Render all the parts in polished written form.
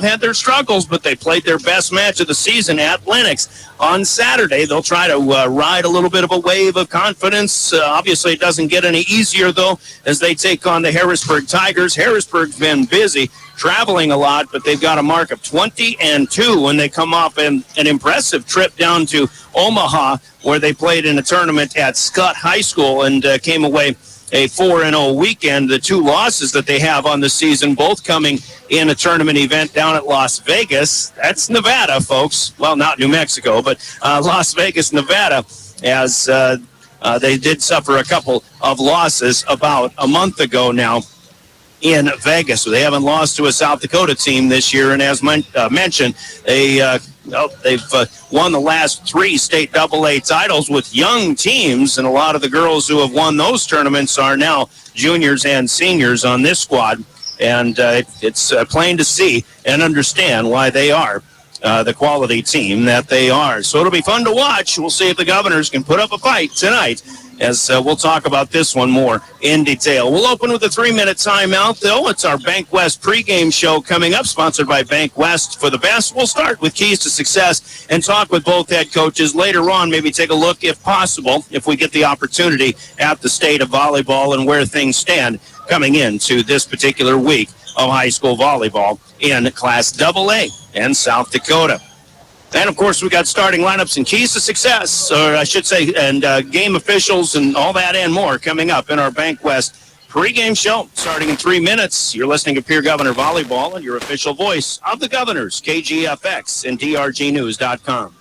had their struggles, but they played their best match of the season at Lenox. On Saturday, they'll try to ride a little bit of a wave of confidence. Obviously, it doesn't get any easier, though, as they take on the Harrisburg Tigers. Harrisburg's been busy, traveling a lot, but they've got a mark of 20-2 when they come off an impressive trip down to Omaha, where they played in a tournament at Scott High School and came away a 4-0 weekend. The two losses that they have on the season, both coming in a tournament event down at Las Vegas. That's Nevada, folks. Well, not New Mexico, but Las Vegas, Nevada, as they did suffer a couple of losses about a month ago now in Vegas. So they haven't lost to a South Dakota team this year, and as mentioned, they've won the last 3 state AA titles with young teams, and a lot of the girls who have won those tournaments are now juniors and seniors on this squad, and it's plain to see and understand why they are the quality team that they are. So it'll be fun to watch. We'll see if the Governors can put up a fight tonight, as we'll talk about this one more in detail. We'll open with a 3-minute timeout, though. It's our Bank West pregame show coming up, sponsored by Bank West for the best. We'll start with keys to success and talk with both head coaches. Later on, maybe take a look, if possible, if we get the opportunity, at the state of volleyball and where things stand coming into this particular week of high school volleyball in Class AA in South Dakota. And, of course, we got starting lineups and keys to success, or I should say, and game officials and all that and more coming up in our Bank West pregame show starting in 3 minutes. You're listening to Pierre Governor Volleyball and your official voice of the Governors, KGFX and DRGnews.com.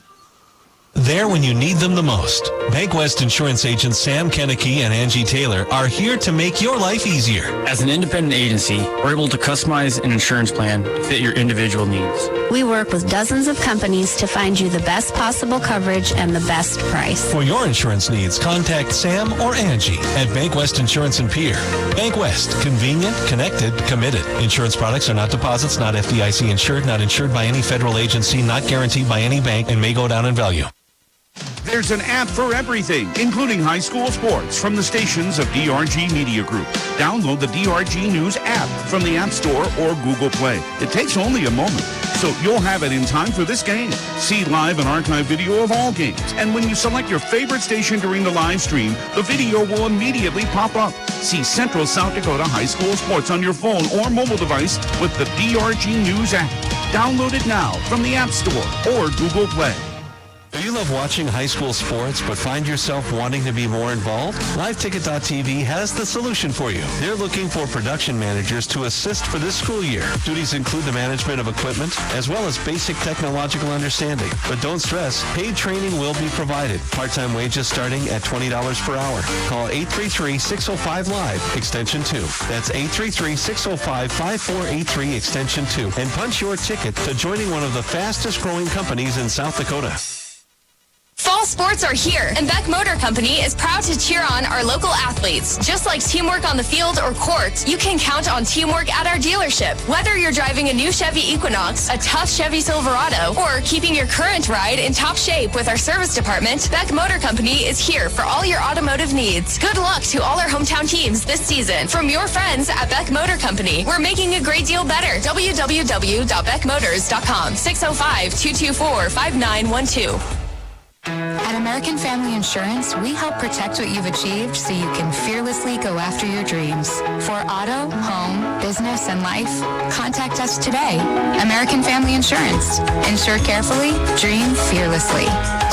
There when you need them the most. Bank West insurance agents Sam Kenneke and Angie Taylor are here to make your life easier. As an independent agency, we're able to customize an insurance plan to fit your individual needs. We work with dozens of companies to find you the best possible coverage and the best price. For your insurance needs, contact Sam or Angie at Bank West Insurance in Pierre. Bank West, convenient, connected, committed. Insurance products are not deposits, not FDIC insured, not insured by any federal agency, not guaranteed by any bank, and may go down in value. There's an app for everything, including high school sports, from the stations of DRG Media Group. Download the DRG News app from the App Store or Google Play. It takes only a moment, so you'll have it in time for this game. See live and archive video of all games. And when you select your favorite station during the live stream, the video will immediately pop up. See Central South Dakota high school sports on your phone or mobile device with the DRG News app. Download it now from the App Store or Google Play. Do you love watching high school sports but find yourself wanting to be more involved? LiveTicket.tv has the solution for you. They're looking for production managers to assist for this school year. Duties include the management of equipment as well as basic technological understanding. But don't stress, paid training will be provided. Part-time wages starting at $20 per hour. Call 833-605-LIVE, extension 2. That's 833-605-5483, extension 2. And punch your ticket to joining one of the fastest growing companies in South Dakota. Fall sports are here, and Beck Motor Company is proud to cheer on our local athletes. Just like teamwork on the field or court, you can count on teamwork at our dealership. Whether you're driving a new Chevy Equinox, a tough Chevy Silverado, or keeping your current ride in top shape with our service department, Beck Motor Company is here for all your automotive needs. Good luck to all our hometown teams this season. From your friends at Beck Motor Company, we're making a great deal better. www.beckmotors.com, 605-224-5912. At American Family Insurance, we help protect what you've achieved so you can fearlessly go after your dreams. For auto, home, business, and life, contact us today. American Family Insurance. Insure carefully, dream fearlessly.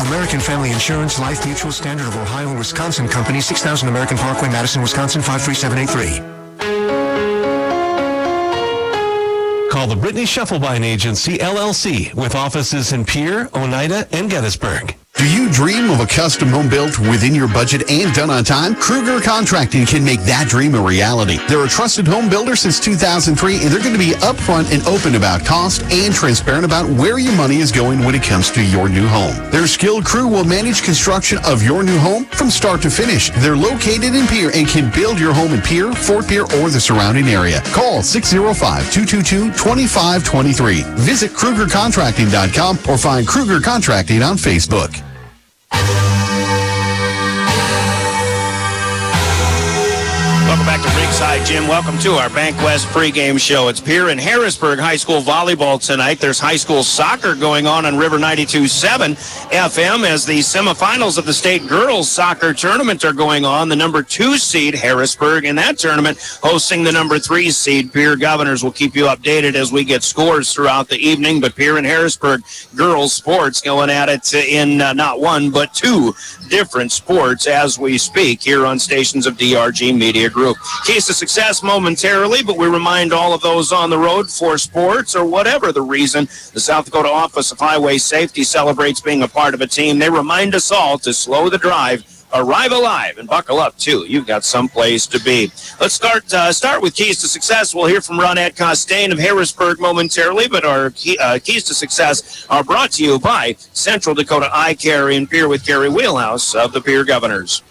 American Family Insurance, Life Mutual, Standard of Ohio and Wisconsin Company, 6000 American Parkway, Madison, Wisconsin, 53783. Call the Brittany Shufflebine Agency, LLC, with offices in Pierre, Oneida, and Gettysburg. Do you dream of a custom home built within your budget and done on time? Kruger Contracting can make that dream a reality. They're a trusted home builder since 2003, and they're going to be upfront and open about cost and transparent about where your money is going when it comes to your new home. Their skilled crew will manage construction of your new home from start to finish. They're located in Pierre and can build your home in Pierre, Fort Pierre, or the surrounding area. Call 605-222-2523. Visit KrugerContracting.com or find Kruger Contracting on Facebook. Welcome back to Rick Thanks. Hi, Jim. Welcome to our Bank West pregame show. It's Pierre and Harrisburg High School volleyball tonight. There's high school soccer going on River 92.7 FM as the semifinals of the state girls soccer tournament are going on. The number 2 seed, Harrisburg, in that tournament, hosting the number 3 seed, Pierre Governors. Will keep you updated as we get scores throughout the evening. But Pierre and Harrisburg girls sports going at it in not one, but 2 different sports as we speak here on stations of DRG Media Group. Keys to success momentarily, but we remind all of those on the road for sports or whatever the reason. The South Dakota Office of Highway Safety celebrates being a part of a team. They remind us all to slow the drive, arrive alive, and buckle up, too. You've got someplace to be. Let's start with Keys to Success. We'll hear from Ronette Costain of Harrisburg momentarily, but our Keys to Success are brought to you by Central Dakota Eye Care in Pierre with Carrie Wheelhouse of the Pierre Governors.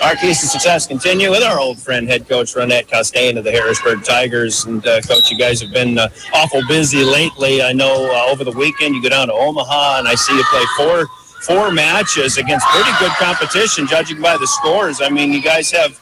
Our Keys to Success continue with our old friend, head coach Ronette Costain of the Harrisburg Tigers. And, Coach, you guys have been awful busy lately. I know over the weekend you go down to Omaha, and I see you play four matches against pretty good competition, judging by the scores. I mean, you guys have,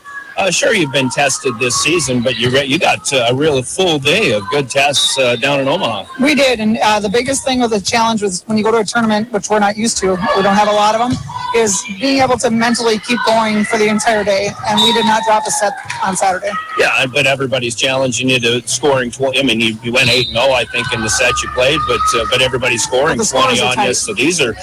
sure, you've been tested this season, but you got a real full day of good tests down in Omaha. We did, and the biggest thing with the challenge was when you go to a tournament, which we're not used to, we don't have a lot of them, is being able to mentally keep going for the entire day, and we did not drop a set on Saturday. Yeah, but everybody's challenging you to scoring 20. I mean, you went 8-0, I think, in the set you played, but everybody's scoring 20 on you. So these are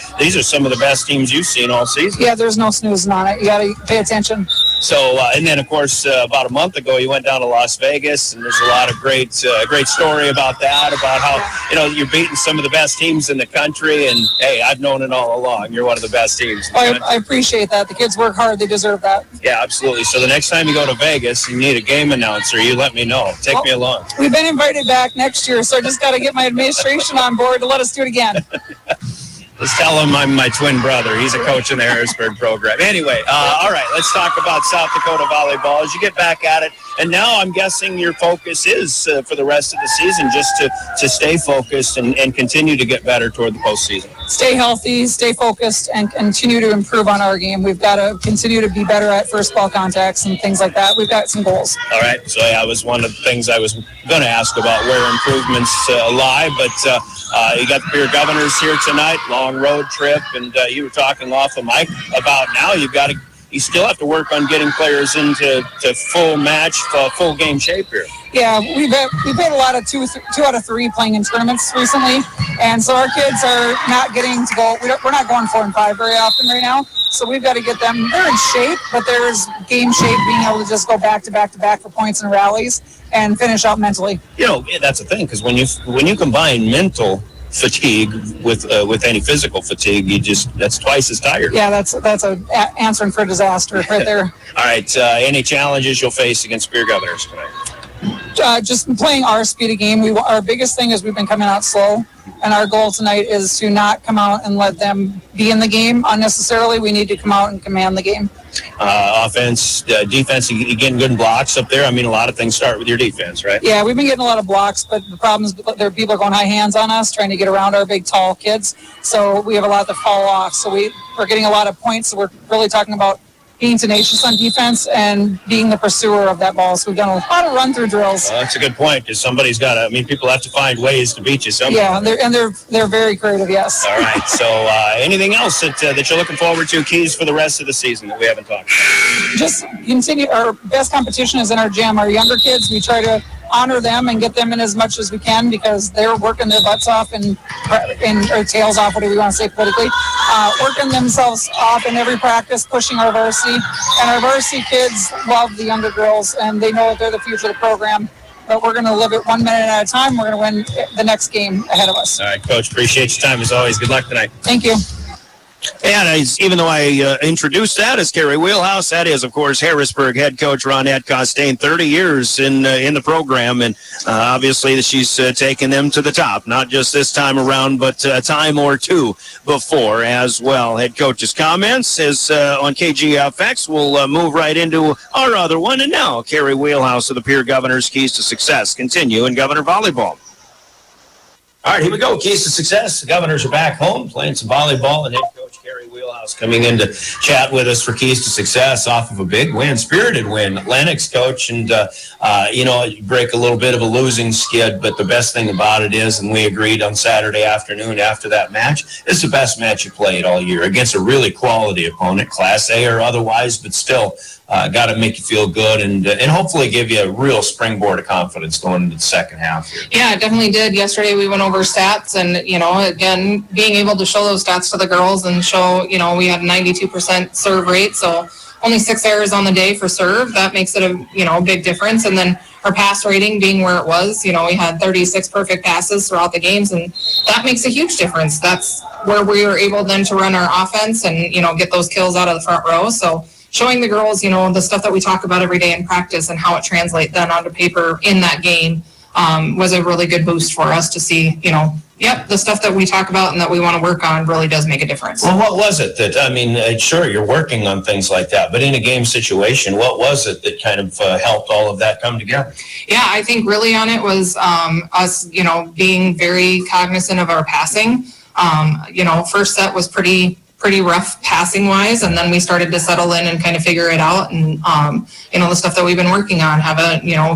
some of the best teams you've seen all season. Yeah, there's no snoozing on it. You got to pay attention. So, and then, of course, about a month ago, you went down to Las Vegas, and there's a lot of great story about that, about how, you're beating some of the best teams in the country, and, hey, I've known it all along. You're one of the best teams. I appreciate that. The kids work hard. They deserve that. Yeah, absolutely. So the next time you go to Vegas, you need a game announcer. You let me know. Take me along. We've been invited back next year, so I just got to get my administration on board to let us do it again. Let's tell him I'm my twin brother. He's a coach in the Harrisburg program. Anyway, all right, let's talk about South Dakota volleyball as you get back at it. And now I'm guessing your focus is for the rest of the season just to stay focused and continue to get better toward the postseason. Stay healthy, stay focused, and continue to improve on our game. We've got to continue to be better at first ball contacts and things like that. We've got some goals. All right, so yeah, that was one of the things I was going to ask about where improvements lie, but you got the Pierre Governors here tonight, long road trip, and you were talking off the mic about now you still have to work on getting players into full match, full game shape here. Yeah, we've had a lot of two out of 3 playing in tournaments recently, and so our kids are not getting to go. We're not going 4 and 5 very often right now, so we've got to get them. They're in shape, but there's game shape, being able to just go back to back to back for points and rallies and finish out mentally. That's the thing, because when you combine mental fatigue with any physical fatigue, that's twice as tired. Yeah, that's a answering for disaster right there. All right, any challenges you'll face against Pierre Governors tonight? Just playing our speed of game. Our biggest thing is we've been coming out slow, and our goal tonight is to not come out and let them be in the game unnecessarily. We need to come out and command the game. Offense, defense, you getting good blocks up there? I mean, a lot of things start with your defense, right? Yeah, we've been getting a lot of blocks, but the problem is people are going high hands on us, trying to get around our big, tall kids. So we have a lot that fall off. So we're getting a lot of points. So we're really talking about being tenacious on defense and being the pursuer of that ball. So we've done a lot of run-through drills. That's a good point, because somebody's got to, people have to find ways to beat you somehow. Yeah, they're very creative, yes. All right, so anything else that you're looking forward to, Keys, for the rest of the season that we haven't talked about? Just continue. Our best competition is in our gym. Our younger kids, we try to honor them and get them in as much as we can, because they're working their butts off or tails off, whatever you want to say politically, working themselves off in every practice, pushing our varsity. And our varsity kids love the younger girls, and they know that they're the future of the program. But we're going to live it 1 minute at a time. We're going to win the next game ahead of us. All right, Coach, appreciate your time as always. Good luck tonight. Thank you. And even though I introduced that as Carrie Wheelhouse, that is, of course, Harrisburg head coach Ronette Costain, 30 years in the program, and obviously she's taken them to the top, not just this time around, but a time or two before as well. Head coach's comments is on KGFX. We'll move right into our other one, and now Carrie Wheelhouse of the Pierre Governors Keys to Success continue in Governor Volleyball. All right, here we go. Keys to Success. The Governors are back home playing some volleyball, and head coach Gary Wheelhouse coming in to chat with us for Keys to Success off of a big win, spirited win. Lennox, Coach, and, you break a little bit of a losing skid, but the best thing about it is, and we agreed on Saturday afternoon after that match, it's the best match you played all year against a really quality opponent, Class A or otherwise, but still got to make you feel good and hopefully give you a real springboard of confidence going into the second half here. Yeah, it definitely did. Yesterday we went over stats and, again, being able to show those stats to the girls and show, we had 92% serve rate. So only 6 errors on the day for serve. That makes it a big difference. And then our pass rating being where it was, we had 36 perfect passes throughout the games, and that makes a huge difference. That's where we were able then to run our offense and, get those kills out of the front row. So showing the girls, the stuff that we talk about every day in practice and how it translates then onto paper in that game was a really good boost for us to see, the stuff that we talk about and that we want to work on really does make a difference. Well, what was it that, sure, you're working on things like that, but in a game situation, what was it that kind of helped all of that come together? Yeah, I think really on it was us, being very cognizant of our passing. First set was pretty rough passing wise, and then we started to settle in and kind of figure it out. And the stuff that we've been working on,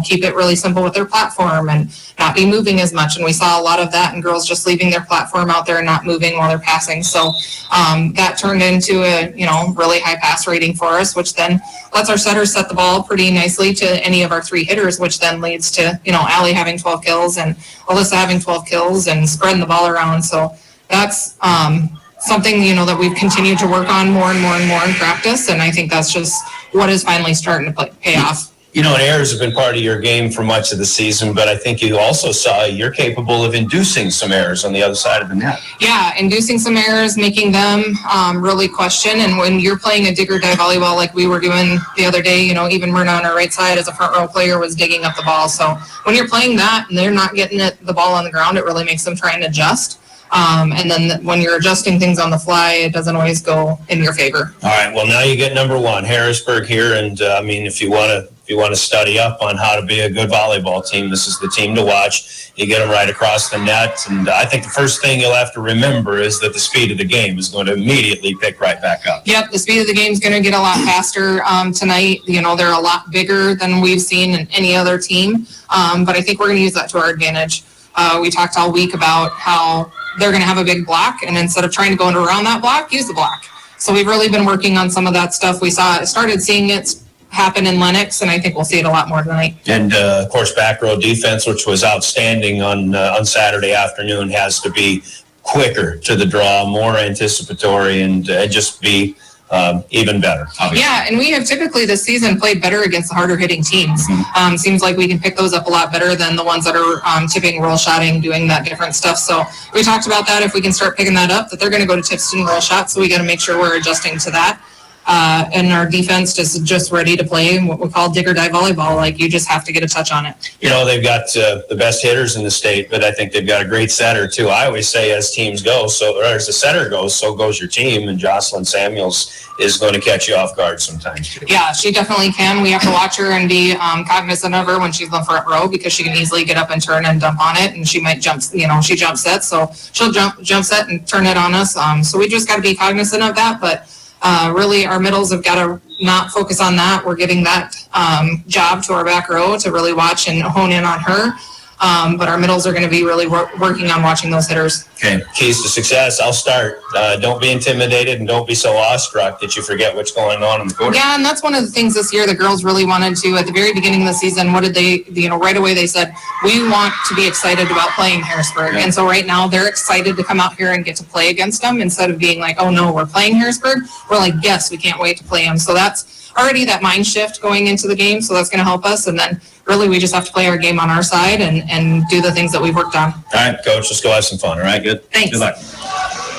keep it really simple with their platform and not be moving as much. And we saw a lot of that and girls just leaving their platform out there and not moving while they're passing. So that turned into a really high pass rating for us, which then lets our setters set the ball pretty nicely to any of our 3 hitters, which then leads to Allie having 12 kills and Alyssa having 12 kills and spreading the ball around. So that's something, that we've continued to work on more and more and more in practice. And I think that's just what is finally starting to pay off. And errors have been part of your game for much of the season, but I think you also saw you're capable of inducing some errors on the other side of the net. Yeah, inducing some errors, making them really question. And when you're playing a digger dive volleyball like we were doing the other day, even Myrna on our right side as a front row player was digging up the ball. So when you're playing that and they're not getting the ball on the ground, it really makes them try and adjust. And then when you're adjusting things on the fly, it doesn't always go in your favor. All right. Well, now you get number 1, Harrisburg here, and if you want to study up on how to be a good volleyball team, this is the team to watch. You get them right across the net, and I think the first thing you'll have to remember is that the speed of the game is going to immediately pick right back up. Yep, the speed of the game is going to get a lot faster tonight. They're a lot bigger than we've seen in any other team, but I think we're going to use that to our advantage. We talked all week about how they're going to have a big block, and instead of trying to go around that block, use the block. So we've really been working on some of that stuff. We started seeing it happen in Lennox, and I think we'll see it a lot more tonight. And of course, back row defense, which was outstanding on Saturday afternoon, has to be quicker to the draw, more anticipatory, and just be even better. Obviously. Yeah, and we have typically this season played better against the harder hitting teams. Mm-hmm. Seems like we can pick those up a lot better than the ones that are tipping, roll shotting, doing that different stuff. So we talked about that. If we can start picking that up, that they're going to go to tips and roll shots. So we got to make sure we're adjusting to that. And our defense just ready to play what we call digger dive volleyball. Like you just have to get a touch on it. They've got the best hitters in the state, but I think they've got a great setter too. I always say as teams go, or as the setter goes, so goes your team. And Jocelyn Samuels is going to catch you off guard sometimes too. Yeah, she definitely can. We have to watch her and be cognizant of her when she's in the front row because she can easily get up and turn and dump on it, and she might jump. She jump sets, so she'll jump set and turn it on us. So we just got to be cognizant of that, but. Really, our middles have got to not focus on that. We're getting that job to our back row to really watch and hone in on her. But our middles are going to be really working on watching those hitters. Okay, keys to success. I'll start. Don't be intimidated and don't be so awestruck that you forget what's going on in the court. Yeah, and that's one of the things this year the girls really wanted to. At the very beginning of the season, what did they, right away they said, we want to be excited about playing Harrisburg. Yeah. And so right now they're excited to come out here and get to play against them instead of being like, oh no, we're playing Harrisburg. We're like, yes, we can't wait to play them. So that's already that mind shift going into the game. So that's going to help us. And then really we just have to play our game on our side and do the things that we've worked on. All right, Coach, let's go have some fun. All right, good? Thanks. Good luck.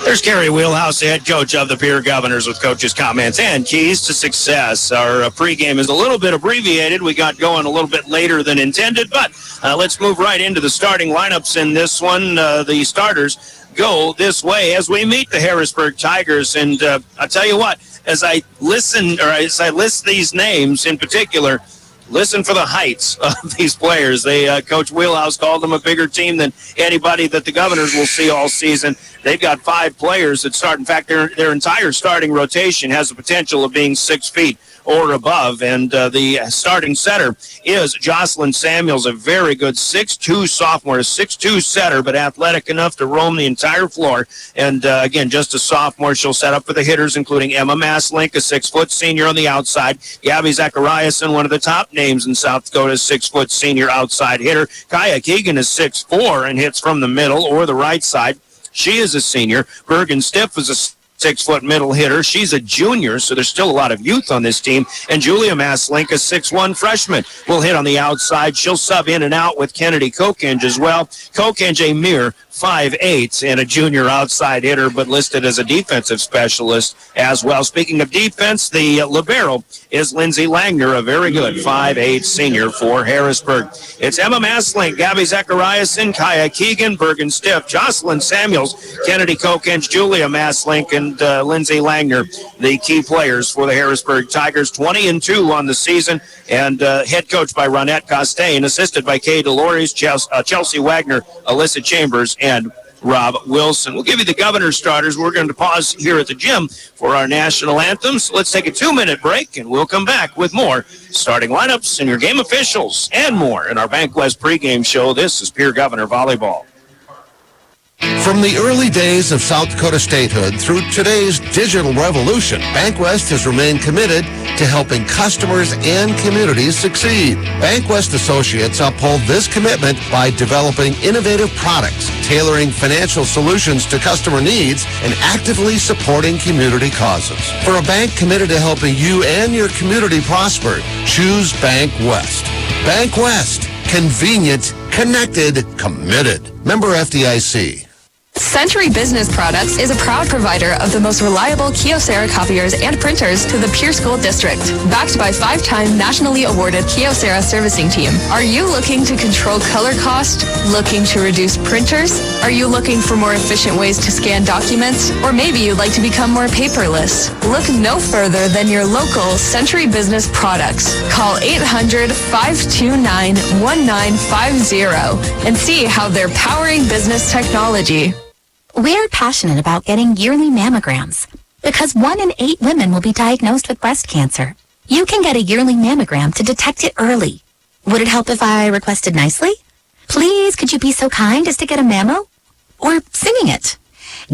There's Gary Wheelhouse, the head coach of the Pierre Governors, with Coach's comments and keys to success. Our pregame is a little bit abbreviated. We got going a little bit later than intended, but let's move right into the starting lineups in this one. The starters go this way as we meet the Harrisburg Tigers. And I'll tell you what, as I list these names in particular, listen for the heights of these players. Coach Wheelhouse called them a bigger team than anybody that the Governors will see all season. They've got 5 players that start. In fact, their entire starting rotation has the potential of being 6 feet or above. And the starting setter is Jocelyn Samuels, a very good 6'2 sophomore, a 6'2 setter, but athletic enough to roam the entire floor. And again, just a sophomore. She'll set up for the hitters, including Emma Maslink, a 6-foot senior on the outside. Gabby Zachariasen, one of the top names in South Dakota, 6-foot senior outside hitter. Kaya Keegan is 6'4 and hits from the middle or the right side. She is a senior. Bergen Stiff is a 6-foot middle hitter. She's a junior, so there's still a lot of youth on this team. And Julia Maslink, a 6'1 freshman, will hit on the outside. She'll sub in and out with Kennedy Kokenge as well. Kokenge, a mere 5'8", and a junior outside hitter, but listed as a defensive specialist as well. Speaking of defense, the libero is Lindsay Langner, a very good 5'8 senior for Harrisburg. It's Emma Maslink, Gabby Zachariasen, Kaya Keegan, Bergen Stiff, Jocelyn Samuels, Kennedy Kokenge, Julia Maslink, and Lindsay Langner, the key players for the Harrisburg Tigers. 20-2 on the season, and head coach by Ronette Costain, assisted by Kay Delores, Chelsea Wagner, Alyssa Chambers, and Rob Wilson. We'll give you the Governor starters. We're going to pause here at the gym for our national anthems. Let's take a 2-minute break, and we'll come back with more starting lineups and your game officials and more in our Bank West pregame show. This is Pierre Governor Volleyball. From the early days of South Dakota statehood through today's digital revolution, Bank West has remained committed to helping customers and communities succeed. Bank West Associates uphold this commitment by developing innovative products, tailoring financial solutions to customer needs, and actively supporting community causes. For a bank committed to helping you and your community prosper, choose Bank West. Bank West. Convenient, connected, committed. Member FDIC. Century Business Products is a proud provider of the most reliable Kyocera copiers and printers to the Pierre School District. Backed by 5-time nationally awarded Kyocera servicing team. Are you looking to control color cost? Looking to reduce printers? Are you looking for more efficient ways to scan documents? Or maybe you'd like to become more paperless? Look no further than your local Century Business Products. Call 800-529-1950 and see how they're powering business technology. We're passionate about getting yearly mammograms because 1 in 8 women will be diagnosed with breast cancer. You can get a yearly mammogram to detect it early. Would it help if I requested nicely? Please, could you be so kind as to get a mammo? Or singing it.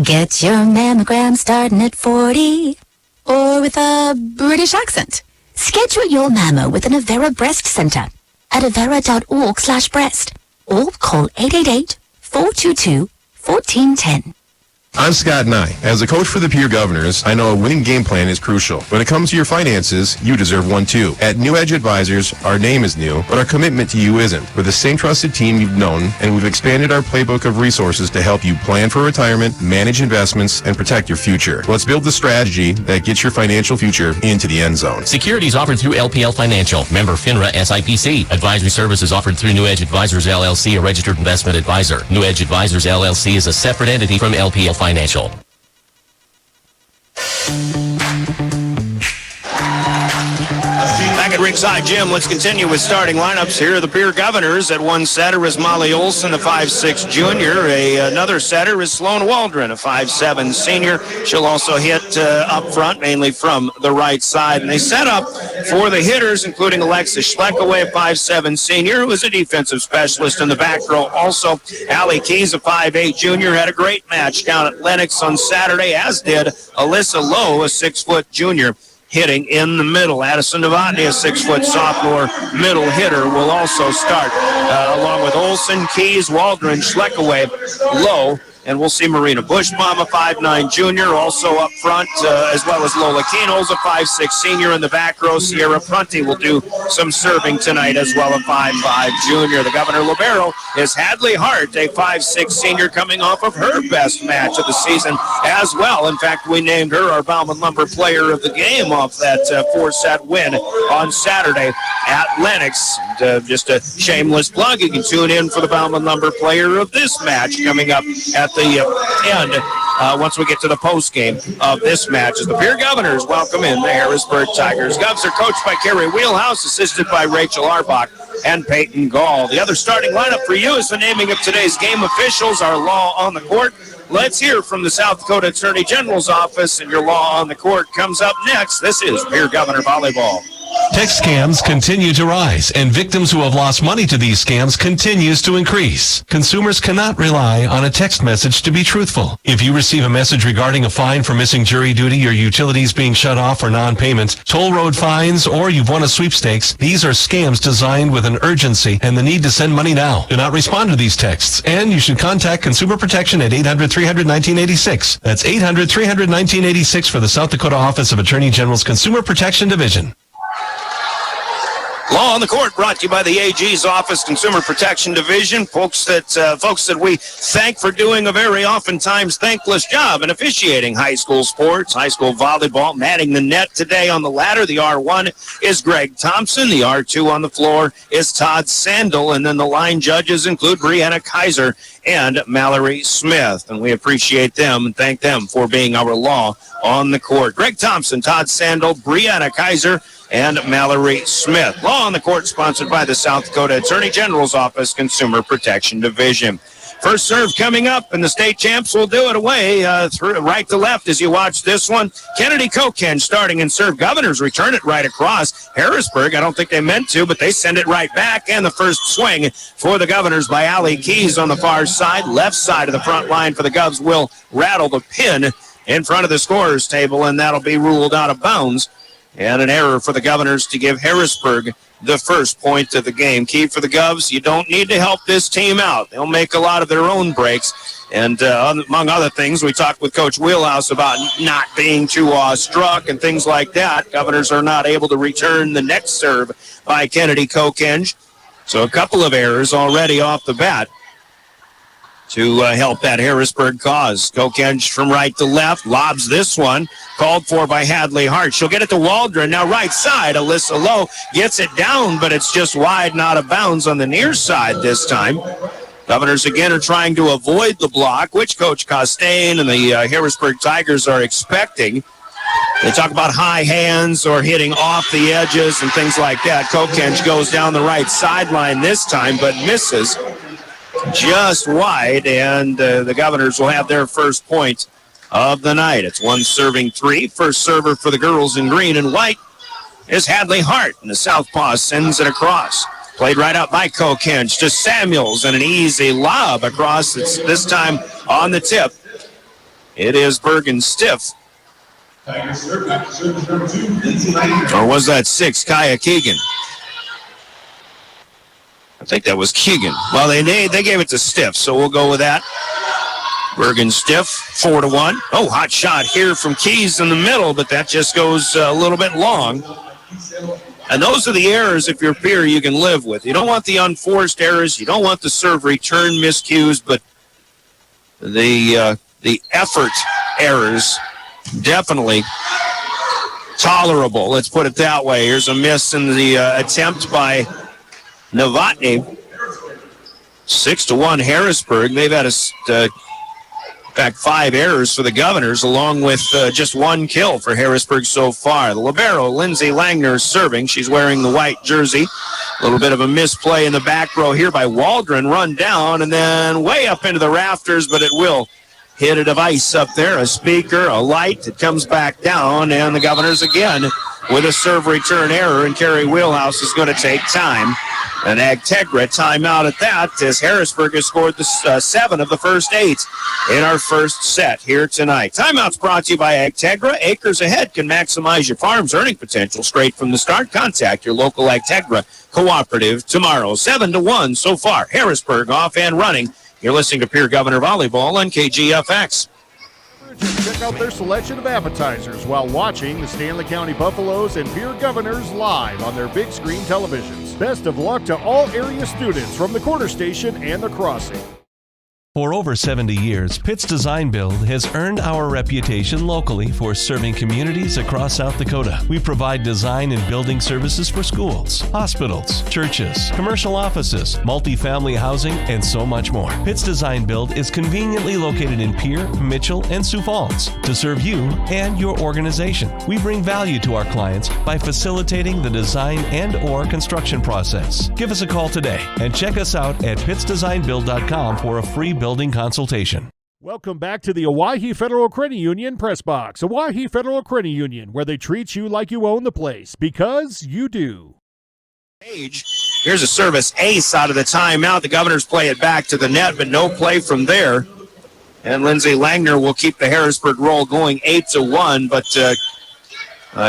Get your mammogram starting at 40. Or with a British accent. Schedule your mammo with an Avera Breast Center at avera.org/breast or call 888-422-1410. I'm Scott Nye. As a coach for the Pierre Governors, I know a winning game plan is crucial. When it comes to your finances, you deserve one too. At New Edge Advisors, our name is new, but our commitment to you isn't. We're the same trusted team you've known, and we've expanded our playbook of resources to help you plan for retirement, manage investments, and protect your future. Let's build the strategy that gets your financial future into the end zone. Securities offered through LPL Financial, member FINRA SIPC. Advisory services offered through New Edge Advisors LLC, a registered investment advisor. New Edge Advisors LLC is a separate entity from LPL Financial. Back at Ringside Gym, let's continue with starting lineups. Here are the Pierre Governors. At one setter is Molly Olson, a 5'6 junior. Another setter is Sloan Waldron, a 5'7 senior. She'll also hit up front, mainly from the right side. And they set up for the hitters, including Alexis Schleckaway, a 5'7 senior, who is a defensive specialist in the back row. Also, Allie Keys, a 5'8 junior, had a great match down at Lennox on Saturday, as did Alyssa Lowe, a 6-foot junior, hitting in the middle. Addison Novotny, a 6-foot sophomore middle hitter, will also start, along with Olson, Keys, Waldron, Schleckaway, Lowe, and we'll see Marina Bushbaum, a 5'9 junior, also up front, as well as Lola Keno's a 5'6 senior in the back row. Sierra Prunty will do some serving tonight as well, a 5'5 junior. The Governor libero is Hadley Hart, a 5'6 senior, coming off of her best match of the season as well. In fact, we named her our Bauman Lumber Player of the Game off that 4-set win on Saturday at Lennox. And, just a shameless plug, you can tune in for the Bauman Lumber Player of this match coming up at the the end once we get to the post game of this match as the Pierre Governors welcome in the Harrisburg Tigers. Govs are coached by Carrie Wheelhouse, assisted by Rachel Arbach and Peyton Gall. The other starting lineup for you is the naming of today's game officials, our law on the court. Let's hear from the South Dakota Attorney General's office, and your law on the court comes up next. This is Pierre Governor Volleyball. Text scams continue to rise, and victims who have lost money to these scams continues to increase. Consumers cannot rely on a text message to be truthful. If you receive a message regarding a fine for missing jury duty, your utilities being shut off for non-payment, toll road fines, or you've won a sweepstakes, these are scams designed with an urgency and the need to send money now. Do not respond to these texts, and you should contact Consumer Protection at 800-300-1986. That's 800-300-1986 for the South Dakota Office of Attorney General's Consumer Protection Division. Law on the Court brought to you by the AG's Office Consumer Protection Division. Folks that we thank for doing a very oftentimes thankless job in officiating high school sports, high school volleyball. Matting the net today on the ladder, the R1 is Greg Thompson. The R2 on the floor is Todd Sandel. And then the line judges include Brianna Kaiser and Mallory Smith. And we appreciate them and thank them for being our law on the court. Greg Thompson, Todd Sandel, Brianna Kaiser, and Mallory Smith. Law on the Court sponsored by the South Dakota Attorney General's Office Consumer Protection Division. First serve coming up, and the state champs will do it away through right to left as you watch this one. Kennedy Kokenge starting and serve. Governors return it right across. Harrisburg, I don't think they meant to, but they send it right back. And the first swing for the Governors by Allie Keys on the far side. Left side of the front line for the Govs will rattle the pin in front of the scorer's table, and that'll be ruled out of bounds. And an error for the Governors to give Harrisburg the first point of the game. Key for the Govs, you don't need to help this team out. They'll make a lot of their own breaks. And among other things, we talked with Coach Wheelhouse about not being too awestruck and things like that. Governors are not able to return the next serve by Kennedy Kokenge. So a couple of errors already off the bat to help that Harrisburg cause. Kokenge from right to left, lobs this one, called for by Hadley Hart. She'll get it to Waldron. Now right side, Alyssa Lowe gets it down, but it's just wide and out of bounds on the near side this time. Governors again are trying to avoid the block, which Coach Costain and the Harrisburg Tigers are expecting. They talk about high hands or hitting off the edges and things like that. Kokenge goes down the right sideline this time, but misses just wide, and the Governors will have their first point of the night. It's one serving three. First server for the girls in green and white is Hadley Hart, and the southpaw sends it across. Played right out by Kokenge to Samuels, and an easy lob across. It's this time on the tip. It is Bergen Stiff. Or was that 6, Kaya Keegan? I think that was Keegan. Well, they gave it to Stiff, so we'll go with that. Bergen Stiff, 4-1. Oh, hot shot here from Keys in the middle, but that just goes a little bit long. And those are the errors, if you're Pierre, you can live with. You don't want the unforced errors. You don't want the serve return miscues, but the effort errors, definitely tolerable. Let's put it that way. Here's a miss in the attempt by Novotny. 6-1 Harrisburg. They've had in fact 5 errors for the Governors, along with just 1 kill for Harrisburg so far. The libero, Lindsay Langner, is serving. She's wearing the white jersey. A little bit of a misplay in the back row here by Waldron. Run down and then way up into the rafters, but it will hit a device up there, a speaker, a light. It comes back down, and the Governors again with a serve return error, and Carrie Wheelhouse is going to take time. An Agtegra timeout at that, as Harrisburg has scored the 7 of the first 8 in our first set here tonight. Timeout's brought to you by Agtegra. Acres ahead can maximize your farm's earning potential straight from the start. Contact your local Agtegra cooperative tomorrow. 7-1 so far. Harrisburg off and running. You're listening to Pierre Governor Volleyball on KGFX. Check out their selection of appetizers while watching the Stanley County Buffaloes and Pierre Governors live on their big screen televisions. Best of luck to all area students from the Corner Station and the Crossing. For over 70 years, Pitt's Design Build has earned our reputation locally for serving communities across South Dakota. We provide design and building services for schools, hospitals, churches, commercial offices, multifamily housing, and so much more. Pitt's Design Build is conveniently located in Pierre, Mitchell, and Sioux Falls to serve you and your organization. We bring value to our clients by facilitating the design and/or construction process. Give us a call today and check us out at pittsdesignbuild.com for a free building consultation. Welcome back to the Owyhee Federal Credit Union Press Box. Owyhee Federal Credit Union, where they treat you like you own the place, because you do. Here's a service ace out of the timeout. The Governors play it back to the net, but no play from there. And Lindsay Langner will keep the Harrisburg roll going 8-1, but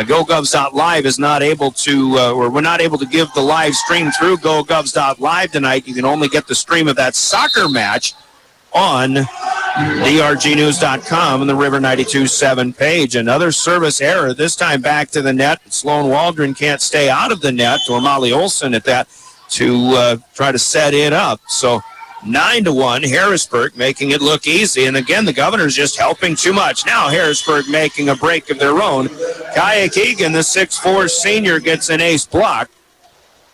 GoGovs.live is not able to, or we're not able to give the live stream through GoGovs.live tonight. You can only get the stream of that soccer match on drgnews.com and the River 92.7 page. Another service error, this time back to the net. Sloan Waldron can't stay out of the net, or Molly Olson at that, to try to set it up. So 9-1, Harrisburg making it look easy. And again, the Governors just helping too much. Now Harrisburg making a break of their own. Kaya Keegan, the 6'4 senior, gets an ace block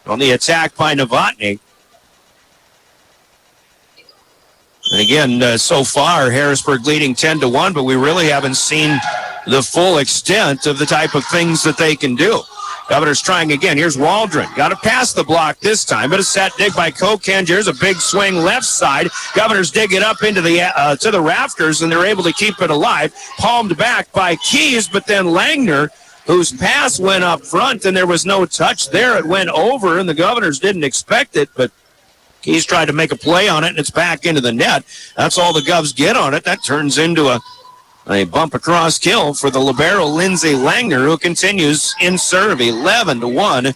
on the attack by Novotny. And again, so far, Harrisburg leading 10-1, but we really haven't seen the full extent of the type of things that they can do. Governors trying again. Here's Waldron. Got to pass the block this time, but a set dig by Kokenge. Here's a big swing left side. Governors dig it up into the to the rafters, and they're able to keep it alive. Palmed back by Keys, but then Langner, whose pass went up front, and there was no touch there. It went over, and the Governors didn't expect it, but Keys tried to make a play on it, and it's back into the net. That's all the Govs get on it. That turns into a bump across kill for the libero Lindsay Langner, who continues in serve. 11-1.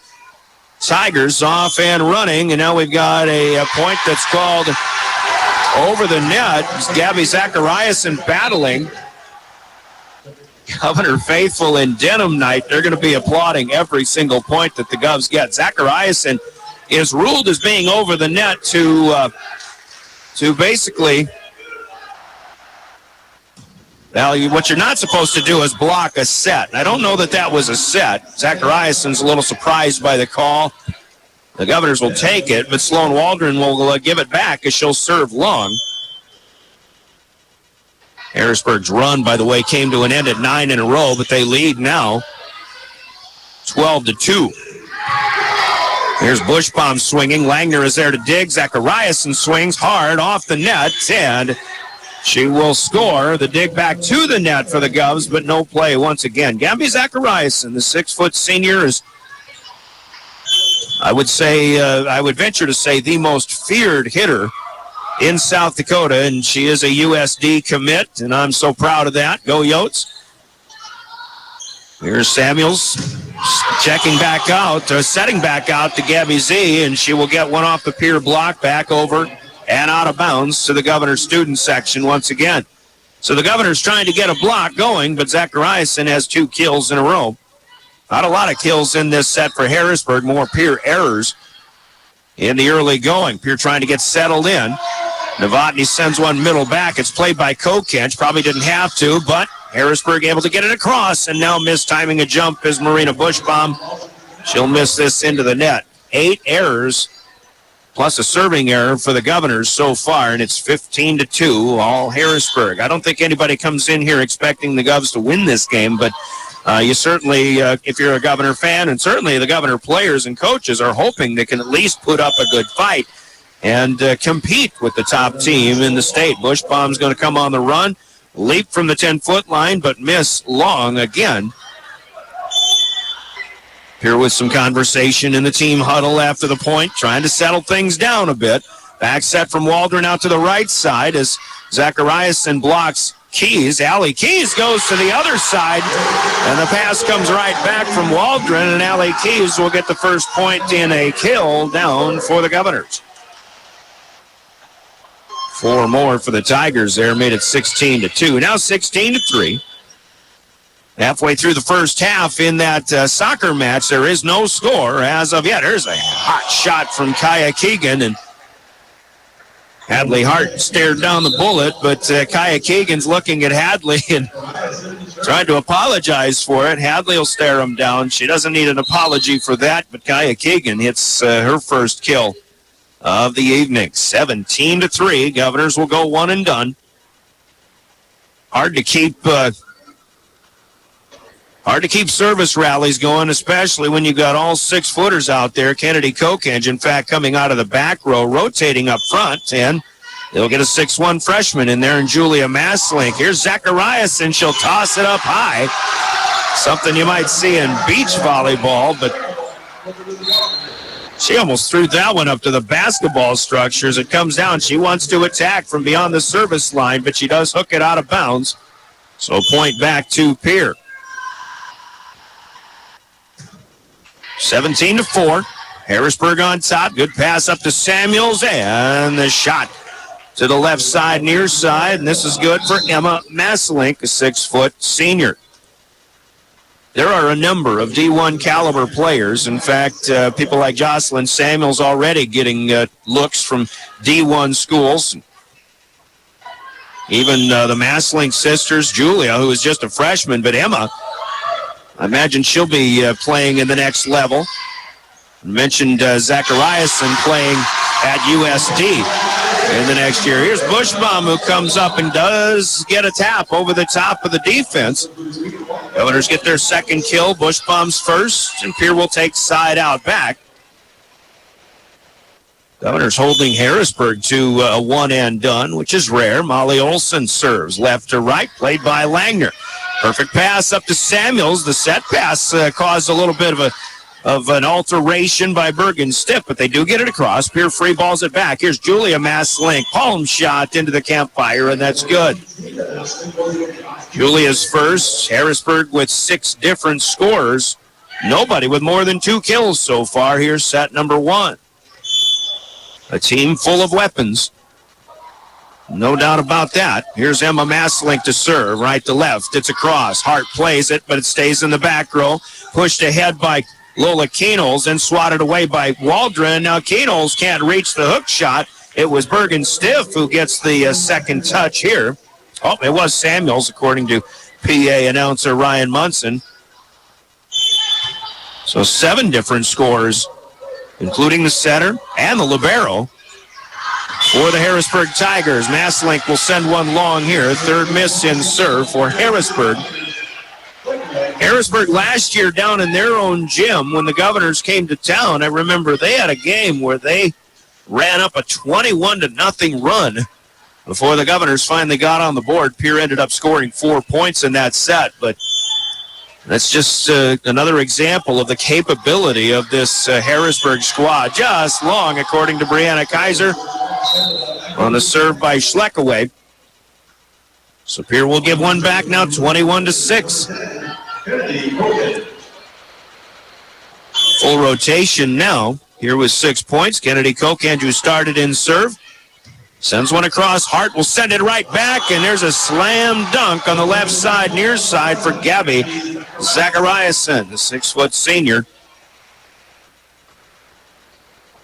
Tigers off and running, and now we've got a point that's called over the net. It's Gabby Zachariason battling. Governor faithful in Denham night, they're going to be applauding every single point that the Govs get. Zachariason is ruled as being over the net to basically, now what you're not supposed to do is block a set. I don't know that that was a set. Zachariason's a little surprised by the call. The Governors will take it, but Sloan Waldron will give it back as she'll serve long. Harrisburg's run, by the way, came to an end at 9 in a row, but they lead now 12-2. Here's Bushbaum swinging. Langner is there to dig. Zachariason swings hard off the net, and she will score. The dig back to the net for the Govs, but no play once again. Gabby Zachariason, the 6-foot senior, is, I would venture to say, the most feared hitter in South Dakota, and she is a USD commit, and I'm so proud of that. Go Yotes. Here's Samuels checking back out, setting back out to Gabby Z, and she will get one off the pier block back over and out of bounds to the Governor's student section once again. So the Governor's trying to get a block going, but Zachariason has 2 kills in a row. Not a lot of kills in this set for Harrisburg, more Pierre errors in the early going. Pierre trying to get settled in. Novotny sends one middle back. It's played by Kokenge. Probably didn't have to, but Harrisburg able to get it across, and now mistiming a jump is Marina Bushbaum. She'll miss this into the net. 8 errors plus a serving error for the Governors so far, and it's 15-2, all Harrisburg. I don't think anybody comes in here expecting the Govs to win this game, but you certainly, if you're a Governor fan, and certainly the Governor players and coaches are hoping they can at least put up a good fight and compete with the top team in the state. Bushbaum's going to come on the run, leap from the 10-foot line, but miss long again. Here with some conversation in the team huddle after the point, trying to settle things down a bit. Back set from Waldron out to the right side as Zachariason blocks Keys. Allie Keys goes to the other side, and the pass comes right back from Waldron, and Allie Keys will get the first point in a kill down for the Governors. 4 more for the Tigers there, made it 16-2. Now 16-3. Halfway through the first half in that soccer match, there is no score as of yet. There's a hot shot from Kaya Keegan, and Hadley Hart stared down the bullet, but Kaya Keegan's looking at Hadley and trying to apologize for it. Hadley will stare him down. She doesn't need an apology for that, but Kaya Keegan hits her first kill of the evening. 17-3. Governors will go one and done. Hard to keep service rallies going, especially when you got all 6-footers out there. Kennedy Kokenge, in fact, coming out of the back row, rotating up front, and they'll get a 6'1 freshman in there, and Julia Maslink. Here's Zacharias, and she'll toss it up high. Something you might see in beach volleyball, but she almost threw that one up to the basketball structures. It comes down. She wants to attack from beyond the service line, but she does hook it out of bounds. So point back to Pierre. 17-4. Harrisburg on top. Good pass up to Samuels, and the shot to the left side, near side, and this is good for Emma Maslink, a 6-foot senior. There are a number of D1 caliber players. In fact, people like Jocelyn Samuels already getting looks from D1 schools. Even the Maslink sisters, Julia, who is just a freshman, but Emma, I imagine she'll be playing in the next level. I mentioned Zachariasen playing at USD in the next year. Here's Bushbaum, who comes up and does get a tap over the top of the defense. Governors get their second kill. Bushbaum's first, and Pierre will take side out back. Governors holding Harrisburg to a one and done, which is rare. Molly Olson serves left to right, played by Langner. Perfect pass up to Samuels. The set pass caused a little bit of an alteration by Bergen Stiff, but they do get it across. Pierre free balls it back. Here's Julia Maslink. Palm shot into the campfire, and that's good. Julia's first. Harrisburg with 6 different scorers. Nobody with more than 2 kills so far. Here's set number 1. A team full of weapons. No doubt about that. Here's Emma Maslink to serve, right to left. It's across. Hart plays it, but it stays in the back row. Pushed ahead by Lola Keenels and swatted away by Waldron. Now Keenels can't reach the hook shot. It was Bergen Stiff who gets the second touch here. Oh, it was Samuels, according to PA announcer Ryan Munson. So 7 different scores, including the setter and the libero for the Harrisburg Tigers. Maslink will send one long here. Third miss in serve for Harrisburg. Harrisburg last year down in their own gym when the Governors came to town, I remember they had a game where they ran up a 21-0 run before the Governors finally got on the board. Pierre ended up scoring 4 points in that set, but that's just another example of the capability of this Harrisburg squad. Just long, according to Brianna Kaiser, on the serve by Schleckaway. So Pierre will give one back now, 21-6. Full rotation now. Here with 6 points. Kennedy Kokenge, who started in serve, sends one across. Hart will send it right back, and there's a slam dunk on the left side, near side for Gabby Zachariasen, the 6-foot senior.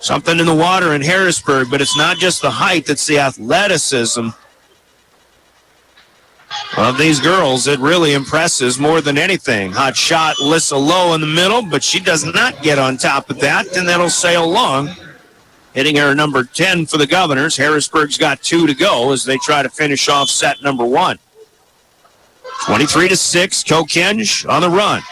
Something in the water in Harrisburg, but it's not just the height, it's the athleticism of these girls. It really impresses more than anything. Hot shot, Lissa Lowe in the middle, but she does not get on top of that, and that'll sail long. Hitting her number 10 for the Governors. Harrisburg's got 2 to go as they try to finish off set number 1. 23-6, Kokenge on the run.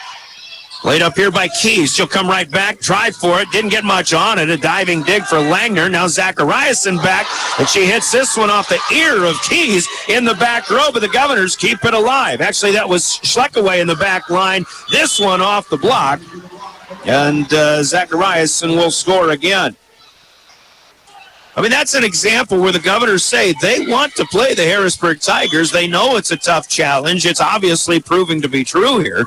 Laid up here by Keys. She'll come right back, tried for it, didn't get much on it. A diving dig for Langner. Now Zachariasen back, and she hits this one off the ear of Keys in the back row, but the Governors keep it alive. Actually, that was Schleckaway in the back line. This one off the block, and Zachariasen will score again. I mean, that's an example where the Governors say they want to play the Harrisburg Tigers. They know it's a tough challenge. It's obviously proving to be true here.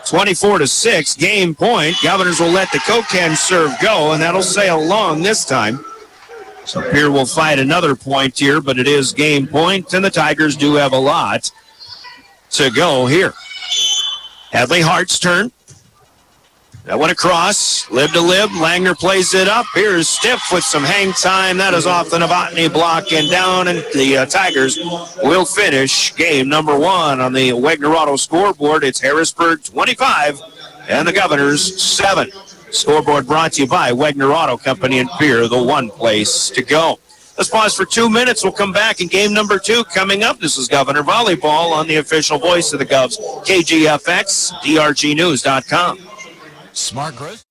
24-6, game point. Governors will let the Kokenge serve go, and that'll sail long this time. So Pierre will fight another point here, but it is game point, and the Tigers do have a lot to go here. Hadley Hart's turn. That went across, lib to lib. Langner plays it up. Here's Stiff with some hang time. That is off the Novotny block and down, and the Tigers will finish game number 1 on the Wagner Auto scoreboard. It's Harrisburg 25 and the Governors 7. Scoreboard brought to you by Wagner Auto Company and Pierre, the one place to go. Let's pause for 2 minutes. We'll come back in game number 2 coming up. This is Governor Volleyball on the official voice of the Govs, KGFX, DRGnews.com. Smart growth.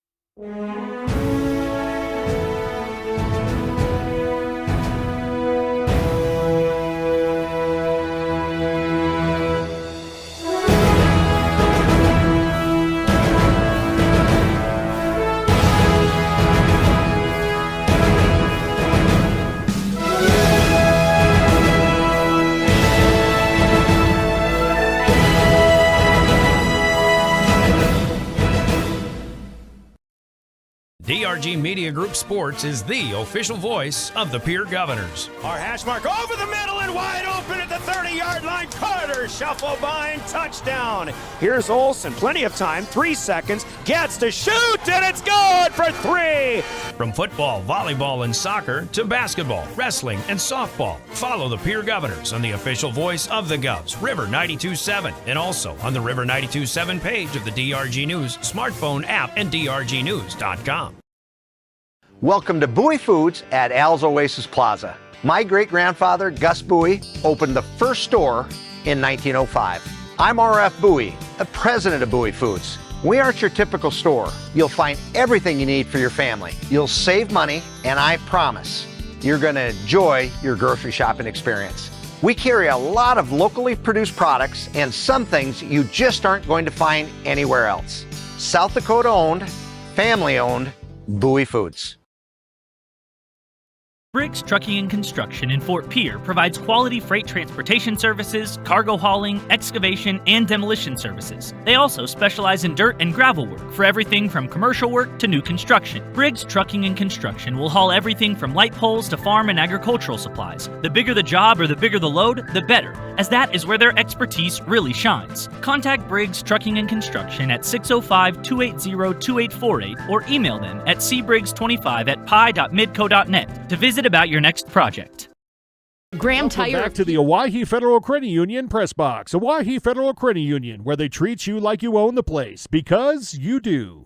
DRG Media Group Sports is the official voice of the Pierre Governors. Our hash mark over the middle and wide open at the 30-yard line. Carter shuffle by and touchdown. Here's Olsen, plenty of time, 3 seconds, gets to shoot, and it's good for 3. From football, volleyball, and soccer to basketball, wrestling, and softball, follow the Pierre Governors on the official voice of the Govs, River 92.7, and also on the River 92.7 page of the DRG News smartphone app and DRGnews.com. Welcome to Bowie Foods at Al's Oasis Plaza. My great-grandfather, Gus Bowie, opened the first store in 1905. I'm R.F. Bowie, the president of Bowie Foods. We aren't your typical store. You'll find everything you need for your family. You'll save money, and I promise you're going to enjoy your grocery shopping experience. We carry a lot of locally produced products and some things you just aren't going to find anywhere else. South Dakota owned, family owned, Bowie Foods. Briggs Trucking and Construction in Fort Pierre provides quality freight transportation services, cargo hauling, excavation, and demolition services. They also specialize in dirt and gravel work for everything from commercial work to new construction. Briggs Trucking and Construction will haul everything from light poles to farm and agricultural supplies. The bigger the job or the bigger the load, the better, as that is where their expertise really shines. Contact Briggs Trucking and Construction at 605-280-2848 or email them at cbriggs25@pi.midco.net to visit about your next project. Graham Tire. Back to the Owyhee Federal Credit Union press box. Owyhee Federal Credit Union, where they treat you like you own the place, because you do.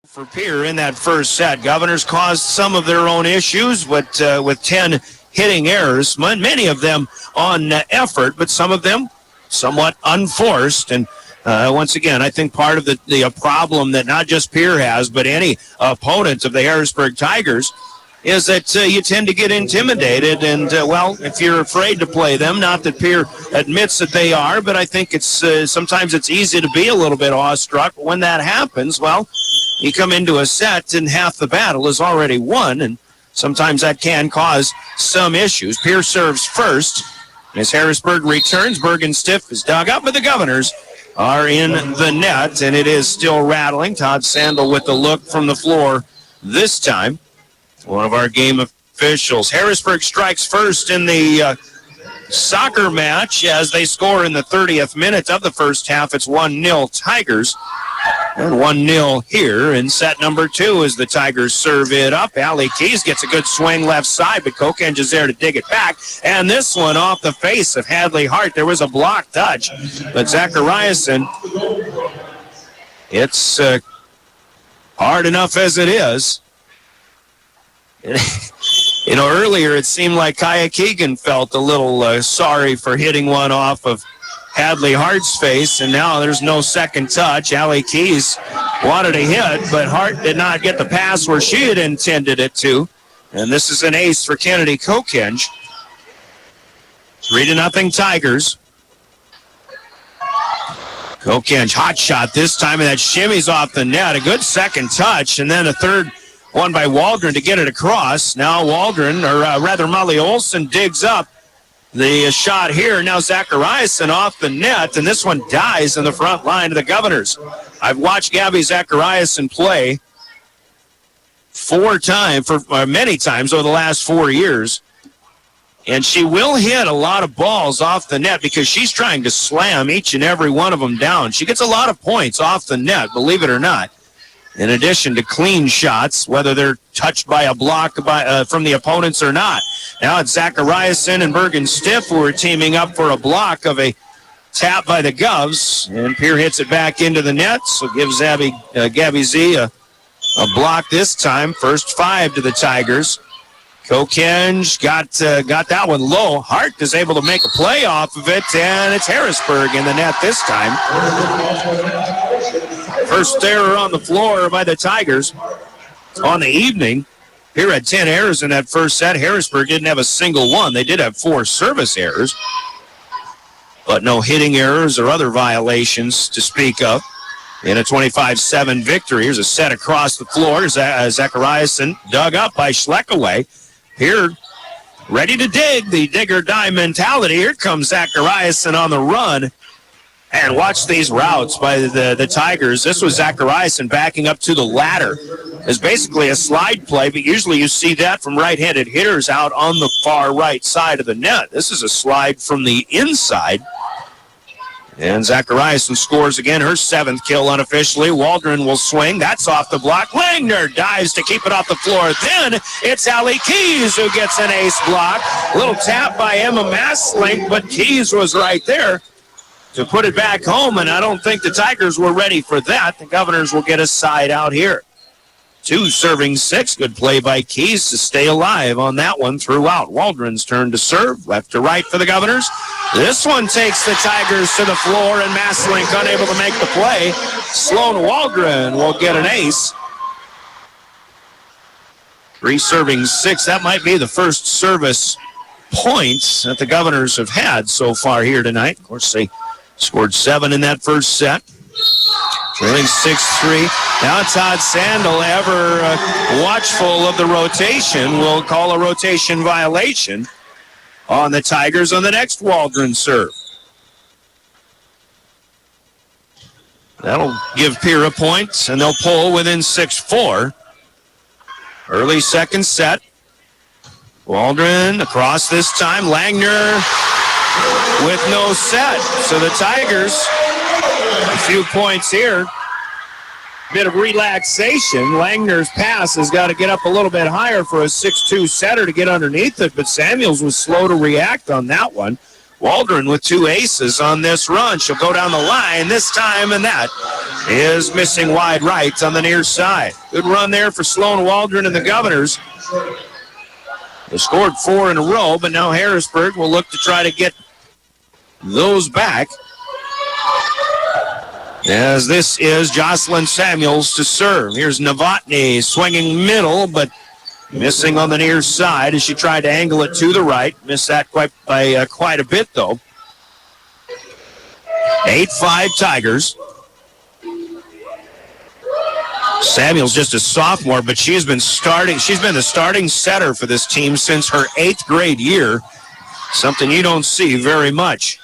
For Pierre in that first set, Governors caused some of their own issues with 10 hitting errors, many of them on effort, but some of them somewhat unforced. And once again, I think part of the problem that not just Pierre has, but any opponent of the Harrisburg Tigers is that you tend to get intimidated, and, if you're afraid to play them, not that Pierre admits that they are, but I think it's sometimes it's easy to be a little bit awestruck. But when that happens, you come into a set and half the battle is already won, and sometimes that can cause some issues. Pierre serves first. As Harrisburg returns, Bergen-Stiff is dug up, but the Governors are in the net, and it is still rattling. Todd Sandel with the look from the floor this time. One of our game officials. Harrisburg strikes first in the soccer match as they score in the 30th minute of the first half. It's 1-0 Tigers. And 1-0 here in set number 2 as the Tigers serve it up. Allie Keys gets a good swing left side, but Kokenge is there to dig it back. And this one off the face of Hadley Hart. There was a block touch, but Zachariason, it's hard enough as it is. Earlier it seemed like Kaya Keegan felt a little sorry for hitting one off of Hadley Hart's face, and now there's no second touch. Allie Keys wanted a hit, but Hart did not get the pass where she had intended it to. And this is an ace for Kennedy Kokenge. 3-0 Tigers. Kokenge, hot shot this time, and that shimmy's off the net. A good second touch, and then a third one by Waldron to get it across. Now Molly Olsen digs up the shot here. Now Zachariason off the net, and this one dies in the front line of the Governors. I've watched Gabby Zachariason play many times over the last 4 years, and she will hit a lot of balls off the net because she's trying to slam each and every one of them down. She gets a lot of points off the net, believe it or not. in addition to clean shots, whether they're touched by a block from the opponents or not. Now it's Zachariason and Bergen Stiff who are teaming up for a block of a tap by the Govs, and Pierre hits it back into the net, so gives Gabby Z a block this time. First 5 to the Tigers. Kokenge got that one low. Hart is able to make a play off of it, and it's Harrisburg in the net this time. First error on the floor by the Tigers on the evening. Pierre had 10 errors in that first set. Harrisburg didn't have a single one. They did have 4 service errors, but no hitting errors or other violations to speak of. In a 25-7 victory, here's a set across the floor. Zachariason dug up by Schleckaway. Here, ready to dig, the dig-or-die mentality. Here comes Zachariason on the run. And watch these routes by the Tigers. This was Zachariason backing up to the ladder. It's basically a slide play, but usually you see that from right-handed hitters out on the far right side of the net. This is a slide from the inside. And Zachariason scores again, her 7th kill unofficially. Waldron will swing. That's off the block. Langner dives to keep it off the floor. Then it's Allie Keys who gets an ace block. A little tap by Emma Masslink, but Keys was right there to put it back home, and I don't think the Tigers were ready for that. The Governors will get a side out here. 2 serving 6. Good play by Keys to stay alive on that one throughout. Waldron's turn to serve. Left to right for the Governors. This one takes the Tigers to the floor, and Masslink unable to make the play. Sloan Waldron will get an ace. 3 serving 6. That might be the first service points that the Governors have had so far here tonight. Of course, they scored 7 in that first set. Trailing 6-3. Now Todd Sandel, ever watchful of the rotation, will call a rotation violation on the Tigers on the next Waldron serve. That'll give Pierre a point, and they'll pull within 6-4. Early second set. Waldron across this time. Langner with no set. So the Tigers, a few points here. Bit of relaxation. Langner's pass has got to get up a little bit higher for a 6-2 setter to get underneath it, but Samuels was slow to react on that one. Waldron with 2 aces on this run. She'll go down the line this time, and that is missing wide right on the near side. Good run there for Sloan Waldron and the Governors. They scored 4 in a row, but now Harrisburg will look to try to get those back. As this is Jocelyn Samuels to serve. Here's Novotny swinging middle, but missing on the near side as she tried to angle it to the right. Missed that quite a bit, though. 8-5 Tigers. Samuel's just a sophomore, but she's been the starting setter for this team since her 8th grade year. Something you don't see very much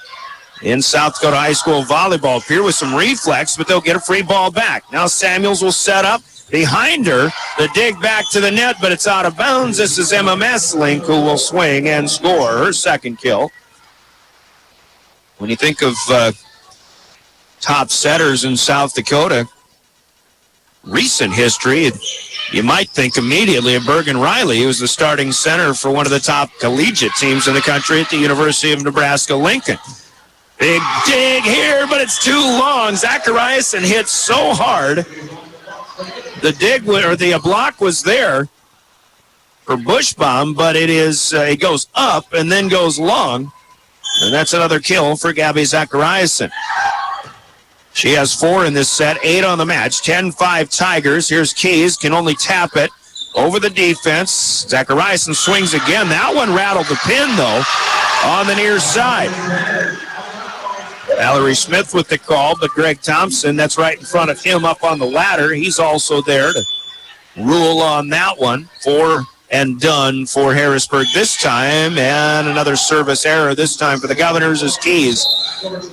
in South Dakota High School volleyball. Pierre with some reflex, but they'll get a free ball back. Now Samuels will set up behind her. The dig back to the net, but it's out of bounds. This is Emma Masslink who will swing and score her 2nd kill. When you think of top setters in South Dakota, recent history, you might think immediately of Bergen Riley, who was the starting center for one of the top collegiate teams in the country at the University of Nebraska-Lincoln. Big dig here, but it's too long. Zachariason hits so hard. The dig or the block was there for Bushbaum, but it goes up and then goes long. And that's another kill for Gabby Zachariason. She has 4 in this set, 8 on the match. 10-5 Tigers. Here's Keys, can only tap it over the defense. Zachariason swings again. That one rattled the pin, though, on the near side. Valerie Smith with the call, but Greg Thompson, that's right in front of him up on the ladder. He's also there to rule on that one. 4 and done for Harrisburg this time, and another service error this time for the Governors as Keys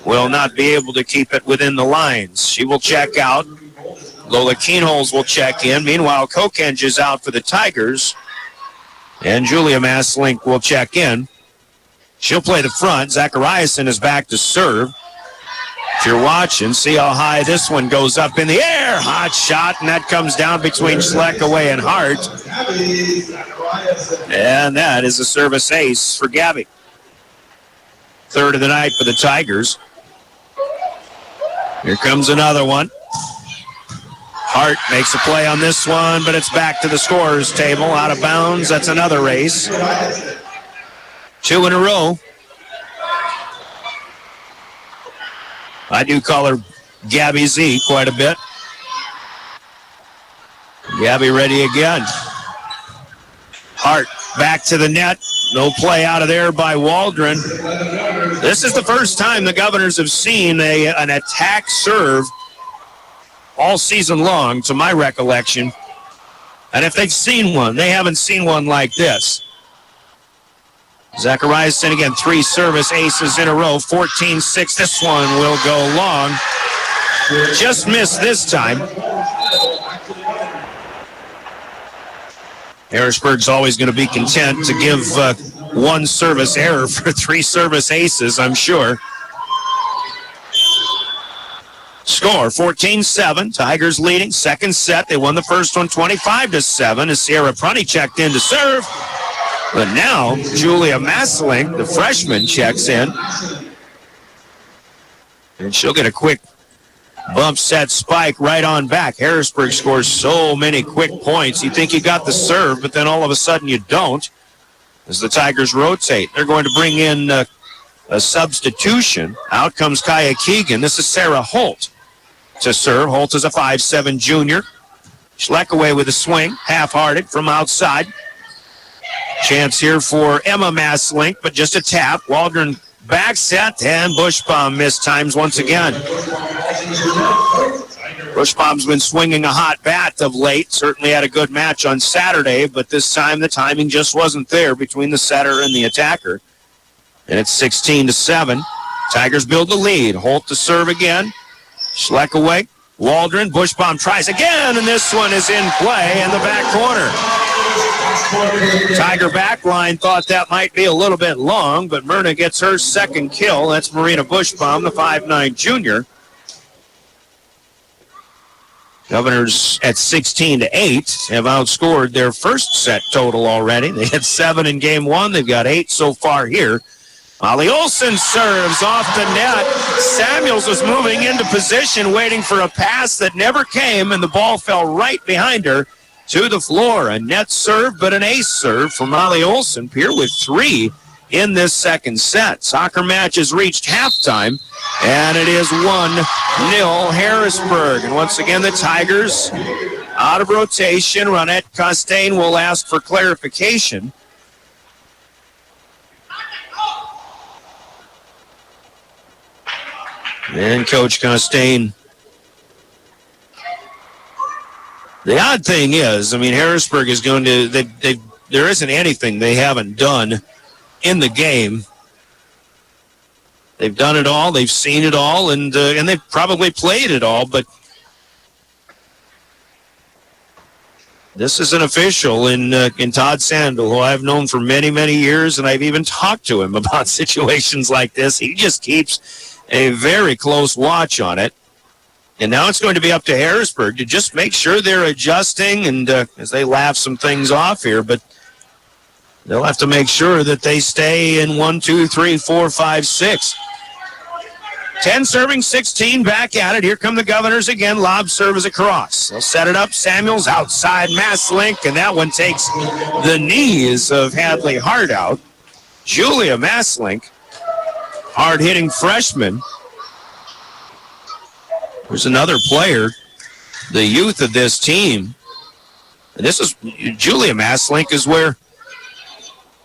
will not be able to keep it within the lines. She will check out. Lola Keenholz will check in. Meanwhile, Kokenge is out for the Tigers, and Julia Masslink will check in. She'll play the front. Zachariason is back to serve. If you're watching, see how high this one goes up in the air. Hot shot, and that comes down between Schleckaway and Hart. And that is a service ace for Gabby. Third of the night for the Tigers. Here comes another one. Hart makes a play on this one, but it's back to the scorer's table. Out of bounds. That's another race. 2 in a row. I do call her Gabby Z quite a bit. Gabby ready again. Hart back to the net. No play out of there by Waldron. This is the first time the Governors have seen an attack serve all season long, to my recollection. And if they've seen one, they haven't seen one like this. Zachariasen again, 3 service aces in a row, 14-6. This one will go long. Just missed this time. Harrisburg's always going to be content to give 1 service error for 3 service aces, I'm sure. Score, 14-7. Tigers leading. Second set. They won the first one 25-7 as Sierra Prunty checked in to serve. But now, Julia Maslink, the freshman, checks in. And she'll get a quick bump set spike right on back. Harrisburg scores so many quick points. You think you got the serve, but then all of a sudden you don't. As the Tigers rotate, they're going to bring in a substitution. Out comes Kaya Keegan. This is Sarah Holt to serve. Holt is a 5'7" junior. Schleckaway with a swing, half-hearted from outside. Chance here for Emma Maslink, but just a tap. Waldron back set, and Bushbaum missed times once again. Bushbaum's been swinging a hot bat of late. Certainly had a good match on Saturday, but this time the timing just wasn't there between the setter and the attacker. And it's 16-7. Tigers build the lead. Holt to serve again. Schleckaway, Waldron, Bushbaum tries again, and this one is in play in the back corner. Tiger backline thought that might be a little bit long, but Myrna gets her second kill. That's Marina Bushbaum, the 5'9" junior. Governors at 16-8 have outscored their first set total already. They had 7 in game 1. They've got 8 so far here. Molly Olson serves off the net. Samuels was moving into position, waiting for a pass that never came, and the ball fell right behind her to the floor. A net serve, but an ace serve for Molly Olson. Pierre with 3 in this second set. Soccer match has reached halftime, and it is 1-0 Harrisburg. And once again, the Tigers out of rotation. Ronette Costain will ask for clarification. And Coach Costain. The odd thing is, Harrisburg is going to, there isn't anything they haven't done in the game. They've done it all, they've seen it all, and they've probably played it all, but this is an official in Todd Sandel, who I've known for many, many years, and I've even talked to him about situations like this. He just keeps a very close watch on it. And now it's going to be up to Harrisburg to just make sure they're adjusting, and as they laugh some things off here, but they'll have to make sure that they stay in 1, 2, 3, 4, 5, 6. 10 serving, 16 back at it. Here come the Governors again. Lob serve is across. They'll set it up. Samuels outside Maslink, and that one takes the knees of Hadley Hart out. Julia Maslink, hard-hitting freshman. There's another player, the youth of this team. And this is Julia Maslink is where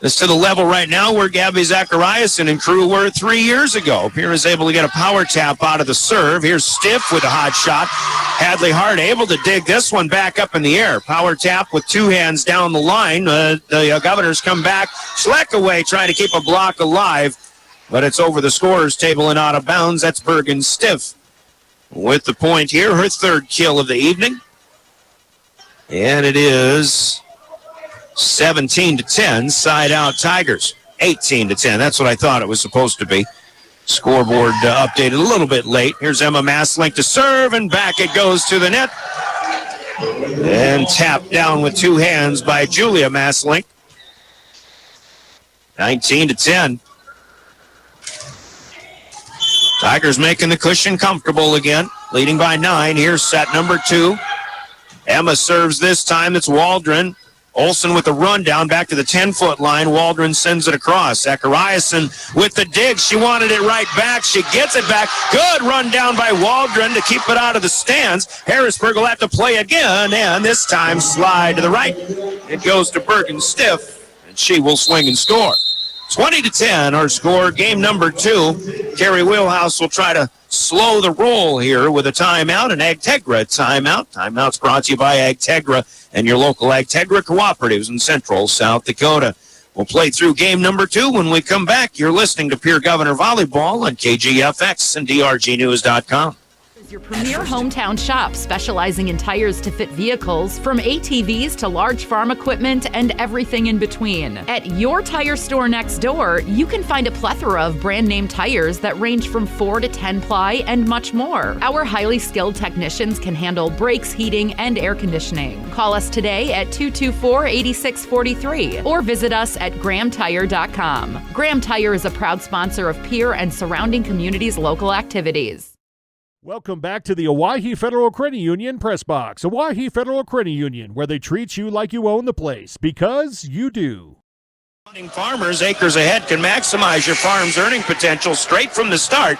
it's to the level right now where Gabby Zachariasen and crew were 3 years ago. Pierre is able to get a power tap out of the serve. Here's Stiff with a hot shot. Hadley Hart able to dig this one back up in the air. Power tap with 2 hands down the line. The Governors come back. Schleckaway trying to keep a block alive, but it's over the scorer's table and out of bounds. That's Bergen Stiff with the point here, her third kill of the evening. And it is 17-10, side out Tigers. 18-10, that's what I thought it was supposed to be. Scoreboard updated a little bit late. Here's Emma Maslink to serve, and back it goes to the net. And tapped down with two hands by Julia Maslink. 19-10. Tigers making the cushion comfortable again, leading by 9. Here's set number 2. Emma serves this time. It's Waldron. Olsen with the rundown back to the 10-foot line. Waldron sends it across. Zachariasen with the dig. She wanted it right back. She gets it back. Good run down by Waldron to keep it out of the stands. Harrisburg will have to play again, and this time slide to the right. It goes to Bergen Stiff, and she will swing and score. 20-10 our score. Game number 2. Carrie Wheelhouse will try to slow the roll here with a timeout, an Agtegra timeout. Timeout's brought to you by Agtegra and your local Agtegra cooperatives in central South Dakota. We'll play through game number 2 when we come back. You're listening to Pierre Governor Volleyball on KGFX and DRGnews.com. Your premier hometown shop specializing in tires to fit vehicles, from ATVs to large farm equipment and everything in between. At your tire store next door, you can find a plethora of brand name tires that range from 4 to 10 ply and much more. Our highly skilled technicians can handle brakes, heating, and air conditioning. Call us today at 224-8643 or visit us at GrahamTire.com. Graham Tire is a proud sponsor of Pierre and surrounding communities' local activities. Welcome back to the Owyhee Federal Credit Union Press Box. Owyhee Federal Credit Union, where they treat you like you own the place, because you do. Farmers, acres ahead, can maximize your farm's earning potential straight from the start.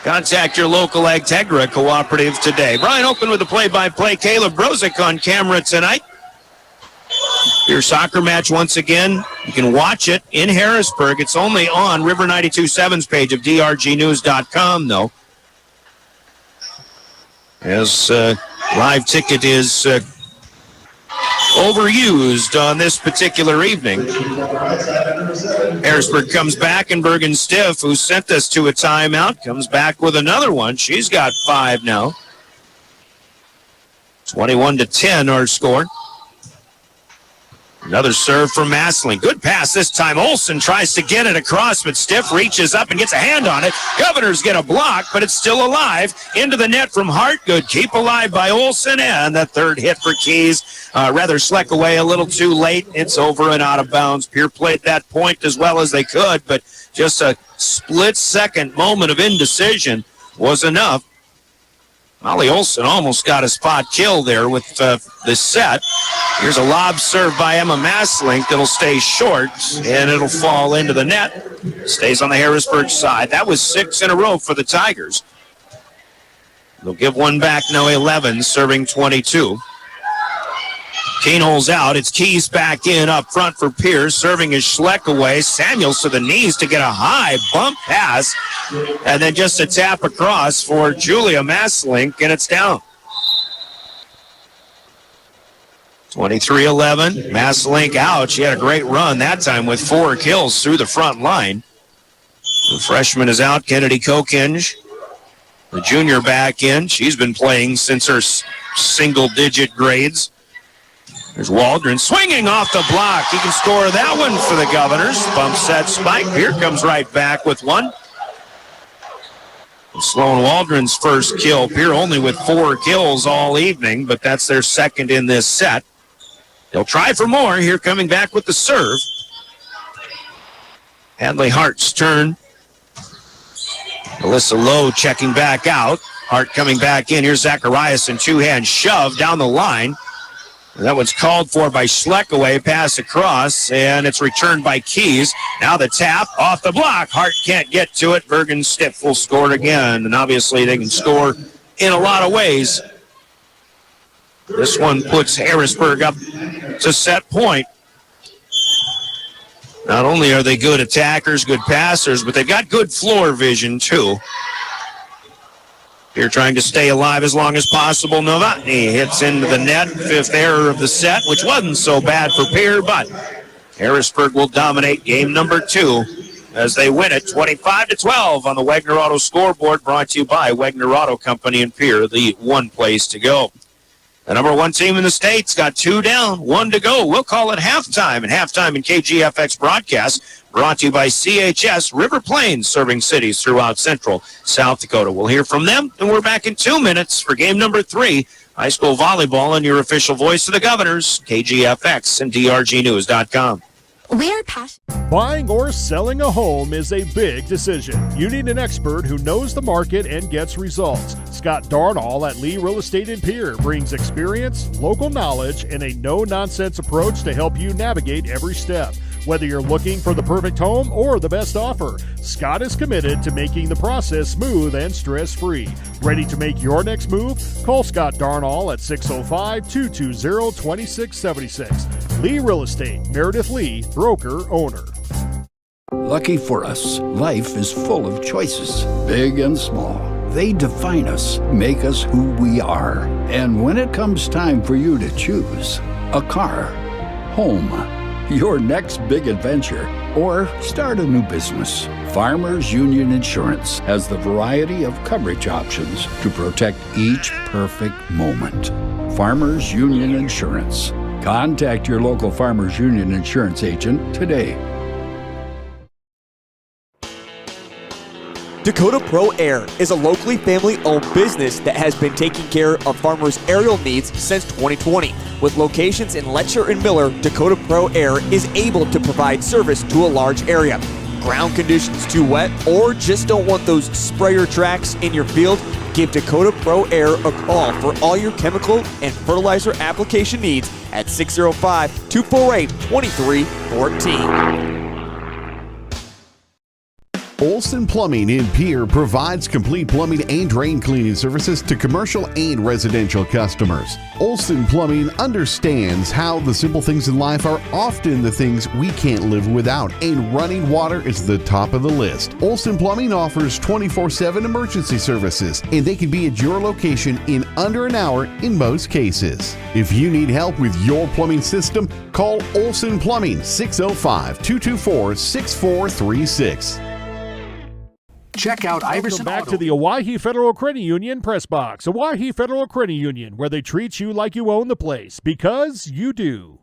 Contact your local Agtegra cooperative today. Brian Oakman with the play-by-play. Caleb Brozick on camera tonight. Your soccer match once again. You can watch it in Harrisburg. It's only on River 92.7's page of DRGnews.com, though. As live ticket is overused on this particular evening. Harrisburg comes back, and Bergen Stiff, who sent us to a timeout, comes back with another one. She's got 5 now. 21-10 our score. Another serve from Maslink. Good pass this time. Olsen tries to get it across, but Stiff reaches up and gets a hand on it. Governors get a block, but it's still alive. Into the net from Hart. Good keep alive by Olsen, and the third hit for Keys. Schleck away a little too late. It's over and out of bounds. Pierre played that point as well as they could, but just a split-second moment of indecision was enough. Molly Olsen almost got a spot kill there with the set. Here's a lob serve by Emma Maslink that'll stay short, and it'll fall into the net. Stays on the Harrisburg side. That was 6 in a row for the Tigers. They'll give one back now, 11, serving 22. Keenhol's out. It's Keys back in up front for Pierce. Serving his Schleck away. Samuels to the knees to get a high bump pass. And then just a tap across for Julia Maslink, and it's down. 23-11. Maslink out. She had a great run that time with 4 kills through the front line. The freshman is out. Kennedy Kokinge, the junior, back in. She's been playing since her single-digit grades. There's Waldron swinging off the block. He can score that one for the Governors. Bumps that spike. Pierre comes right back with one. Sloan Waldron's first kill. Pierre only with 4 kills all evening, but that's their second in this set. They'll try for more. Here coming back with the serve. Hadley Hart's turn. Alyssa Lowe checking back out. Hart coming back in. Here's Zachariasen, 2-hand shove down the line. That one's called for by Schleck away, pass across, and it's returned by Keys. Now the tap off the block. Hart can't get to it. Bergen Stiff will score again, and obviously they can score in a lot of ways. This one puts Harrisburg up to set point. Not only are they good attackers, good passers, but they've got good floor vision too. Pierre trying to stay alive as long as possible. Novotny hits into the net. 5th error of the set, which wasn't so bad for Pierre, but Harrisburg will dominate game number 2 as they win it 25-12 on the Wegner Auto scoreboard, brought to you by Wegner Auto Company in Pierre, the one place to go. The number one team in the state's got 2 down, 1 to go. We'll call it halftime. And halftime in KGFX broadcast brought to you by CHS River Plains, serving cities throughout central South Dakota. We'll hear from them, and we're back in 2 minutes for game number 3. High school volleyball and your official voice of the Governors, KGFX and DRGnews.com. We're passionate. Buying or selling a home is a big decision. You need an expert who knows the market and gets results. Scott Darnall at Lee Real Estate in Pierre brings experience, local knowledge, and a no-nonsense approach to help you navigate every step. Whether you're looking for the perfect home or the best offer, Scott is committed to making the process smooth and stress-free. Ready to make your next move? Call Scott Darnall at 605-220-2676. Lee Real Estate, Meredith Lee, broker, owner. Lucky for us, life is full of choices, big and small. They define us, make us who we are. And when it comes time for you to choose, a car, home, your next big adventure, or start a new business, Farmers Union Insurance has the variety of coverage options to protect each perfect moment. Farmers Union Insurance. Contact your local Farmers Union Insurance agent today. Dakota Pro Air is a locally family-owned business that has been taking care of farmers' aerial needs since 2020. With locations in Letcher and Miller, Dakota Pro Air is able to provide service to a large area. Ground conditions too wet, or just don't want those sprayer tracks in your field? Give Dakota Pro Air a call for all your chemical and fertilizer application needs at 605-248-2314. Olson Plumbing in Pierre provides complete plumbing and drain cleaning services to commercial and residential customers. Olson Plumbing understands how the simple things in life are often the things we can't live without, and running water is the top of the list. Olson Plumbing offers 24/7 emergency services, and they can be at your location in under an hour in most cases. If you need help with your plumbing system, call Olson Plumbing 605-224-6436. Check out Iverson Welcome back to the Owyhee Federal Credit Union Press Box. Owyhee Federal Credit Union, where they treat you like you own the place, because you do.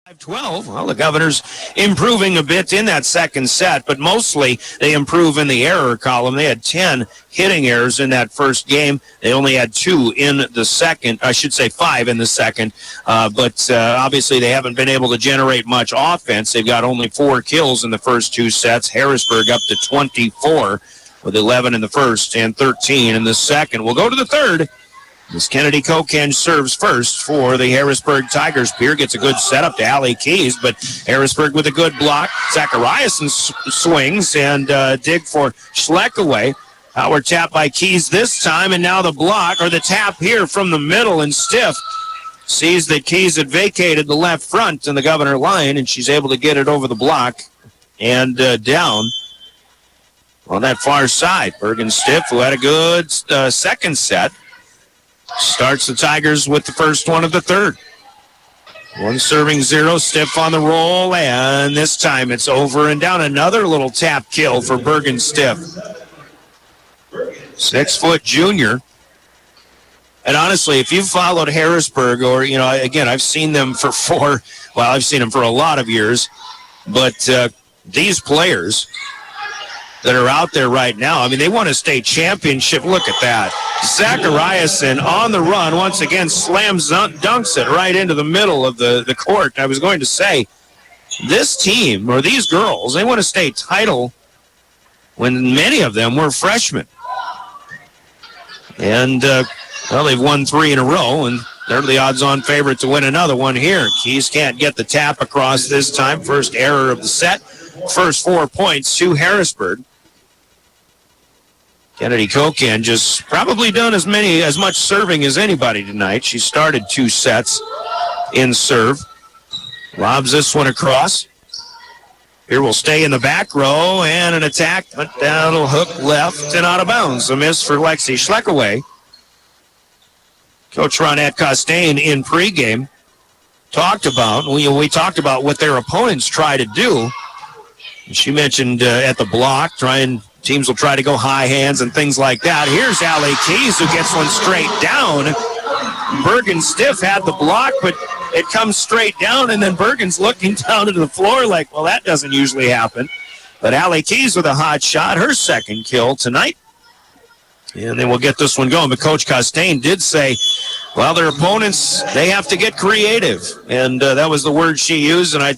5-12. Well, the Governors improving a bit in that second set, but mostly they improve in the error column. They had 10 hitting errors in that first game. They only had 2 in the second. I should say 5 in the second. But obviously they haven't been able to generate much offense. They've got only 4 kills in the first 2 sets. Harrisburg up to 24 with 11 in the first and 13 in the second. We'll go to the third. As Kennedy Koken serves first for the Harrisburg Tigers. Pierre gets a good setup to Allie Keys, but Harrisburg with a good block. Zachariason swings and dig for Schleckaway. Howard tap by Keys this time, and now the block, or the tap here from the middle, and Stiff sees that Keys had vacated the left front in the Governor line, and she's able to get it over the block and down on that far side. Bergen Stiff, who had a good second set, starts the Tigers with the first one of the third. 1 serving 0, Stiff on the roll, and this time it's over and down. Another little tap kill for Bergen Stiff. 6-foot junior. And honestly, if you've followed Harrisburg, or, you know, again, I've seen them for I've seen them for a lot of years, but these players that are out there right now, I mean, they won a state championship. Look at that. Zachariason on the run once again, dunks it right into the middle of the court. I was going to say, this team, or these girls, they won a state title when many of them were freshmen. And, well, they've won 3 in a row, and they're the odds-on favorite to win another one here. Keys can't get the tap across this time. First error of the set. First 4 points to Harrisburg. Kennedy Koken just probably done as much serving as anybody tonight. She started 2 sets in serve. Lobs this one across. Here will stay in the back row, and an attack went down, a hook left and out of bounds. A miss for Lexi Schleckaway. Coach Ronette Costain in pregame talked about, we talked about what their opponents try to do. She mentioned at the block, teams will try to go high hands and things like that. Here's Allie Keys, who gets one straight down. Bergen Stiff had the block, but it comes straight down, and then Bergen's looking down to the floor like, well, that doesn't usually happen. But Allie Keys with a hot shot, her second kill tonight. And then we'll get this one going. But Coach Costain did say, well, their opponents, they have to get creative. And that was the word she used, and I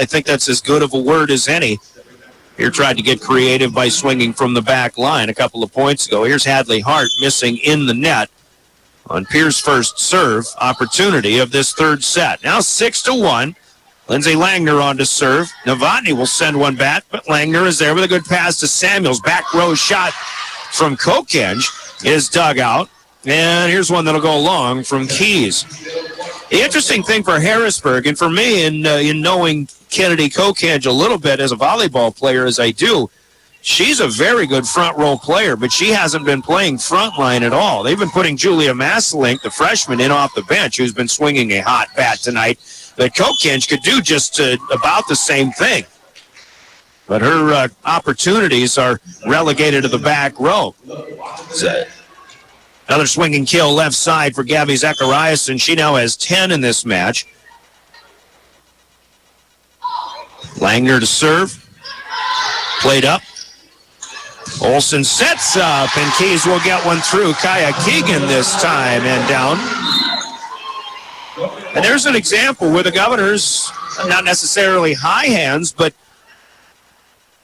think that's as good of a word as any. Here tried to get creative by swinging from the back line a couple of points ago. Here's Hadley Hart missing in the net on Pierre's first serve opportunity of this third set. Now 6-1. Lindsay Langner on to serve. Novotny will send one back, but Langner is there with a good pass to Samuels. Back row shot from Kokenge is dug out. And here's one that'll go long from Keys. The interesting thing for Harrisburg, and for me in knowing Kennedy Kokenge a little bit as a volleyball player as I do, she's a very good front row player, but she hasn't been playing front line at all. They've been putting Julia Masselink, the freshman, in off the bench, who's been swinging a hot bat tonight. But Kokenge could do just about the same thing. But her opportunities are relegated to the back row. So, another swinging kill left side for Gabby Zacharias, and she now has 10 in this match. Langner to serve. Played up. Olsen sets up, and Keys will get one through. Kaya Keegan this time and down. And there's an example where the Governors, not necessarily high hands, but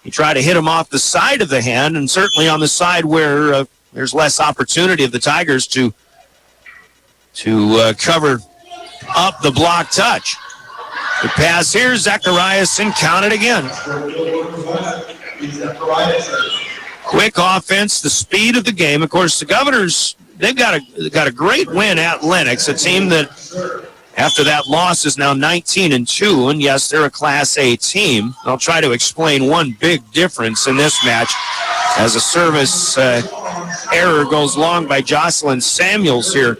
you try to hit them off the side of the hand, and certainly on the side where there's less opportunity of the Tigers to cover up the block touch. The pass here, Zacharias, and count it again. Quick offense, the speed of the game. Of course, the Governors, they've got a great win at Lennox, a team that after that loss is now 19-2, and yes, they're a Class A team. I'll try to explain one big difference in this match as a service error goes long by Jocelyn Samuels here.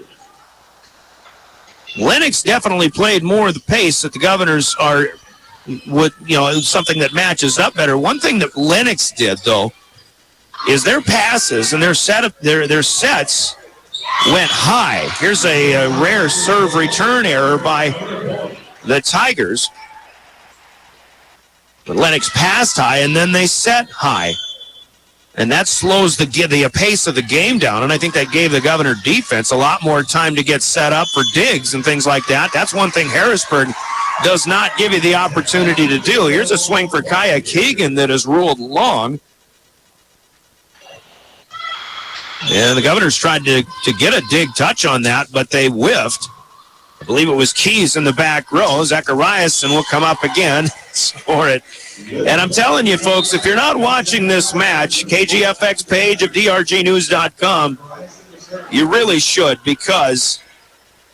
Lennox definitely played more of the pace that the Governors are with, something that matches up better. One thing that Lennox did, though, is their passes and their sets went high. Here's a rare serve return error by the Tigers. But Lennox passed high, and then they set high. And that slows the pace of the game down, and I think that gave the Governor defense a lot more time to get set up for digs and things like that. That's one thing Harrisburg does not give you the opportunity to do. Here's a swing for Kaya Keegan that is ruled long. And the Governors tried to get a dig touch on that, but they whiffed. I believe it was Keys in the back row. Zacharias will come up again, score it. And I'm telling you, folks, if you're not watching this match, KGFX page of drgnews.com, you really should, because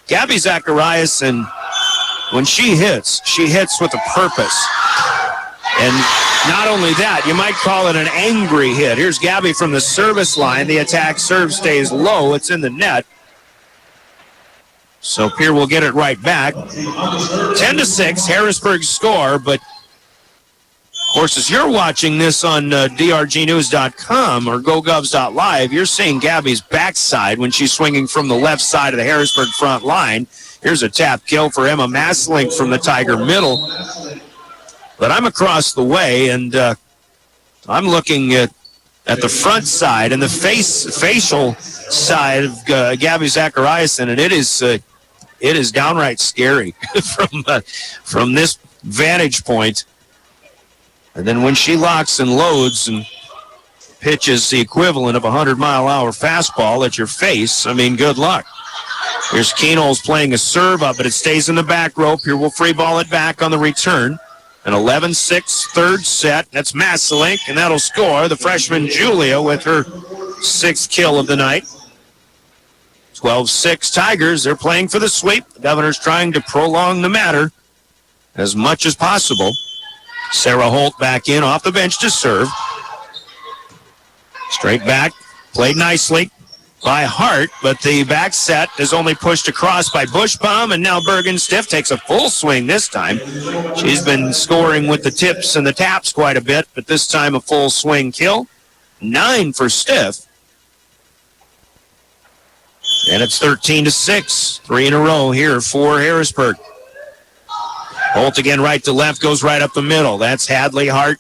Gabby Zacharias, when she hits with a purpose. And not only that, you might call it an angry hit. Here's Gabby from the service line. The attack serve stays low. It's in the net. So Pierre will get it right back. 10-6, Harrisburg score. But, of course, as you're watching this on drgnews.com or gogovs.live, you're seeing Gabby's backside when she's swinging from the left side of the Harrisburg front line. Here's a tap kill for Emma Masselink from the Tiger middle. But I'm across the way, and I'm looking at the front side and the facial side of Gabby Zacharias, and it is downright scary from this vantage point. And then when she locks and loads and pitches the equivalent of a 100-mile-an-hour fastball at your face, I mean, good luck. Here's Keenholz playing a serve up, but it stays in the back rope. Here we'll free ball it back on the return. An 11-6 third set. That's Masselink, and that'll score. The freshman Julia with her sixth kill of the night. 12-6 Tigers. They're playing for the sweep. The Governors trying to prolong the matter as much as possible. Sarah Holt back in off the bench to serve. Straight back. Played nicely by Hart, but the back set is only pushed across by Bushbaum, and now Bergen Stiff takes a full swing this time. She's been scoring with the tips and the taps quite a bit, but this time a full swing kill. 9 for Stiff. And it's 13-6. 3 in a row here for Harrisburg. Holt again right to left, goes right up the middle. That's Hadley Hart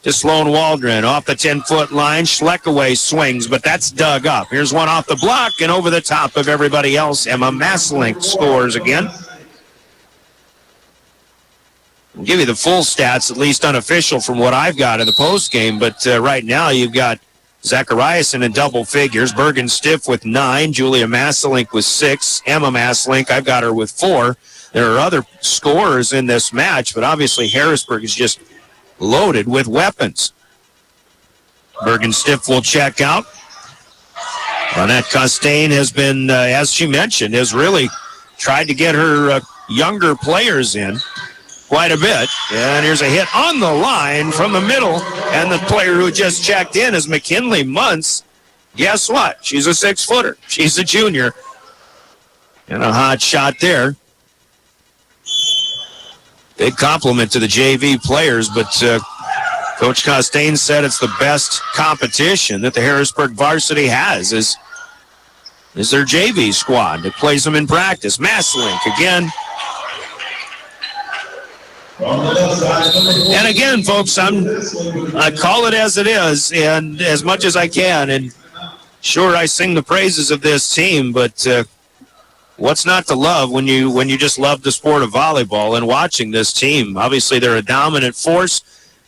to Sloan Waldron. Off the 10-foot line, Schleckaway swings, but that's dug up. Here's one off the block and over the top of everybody else. Emma Maslink scores again. I'll give you the full stats, at least unofficial from what I've got in the postgame, but right now you've got Zachariasen in double figures, Bergen Stiff with 9, Julia Maslink with 6, Emma Maslink, I've got her with 4. There are other scorers in this match, but obviously Harrisburg is just loaded with weapons. Bergen Stiff will check out. Annette Costain has been, as she mentioned, has really tried to get her younger players in quite a bit. And here's a hit on the line from the middle. And the player who just checked in is McKinley Muntz. Guess what? She's a 6-footer. She's a junior. And a hot shot there. Big compliment to the JV players, but Coach Costain said it's the best competition that the Harrisburg varsity has is their JV squad that plays them in practice. Maslink again. And again, folks, I call it as it is, and as much as I can. And sure, I sing the praises of this team, but what's not to love when you just love the sport of volleyball and watching this team? Obviously, they're a dominant force.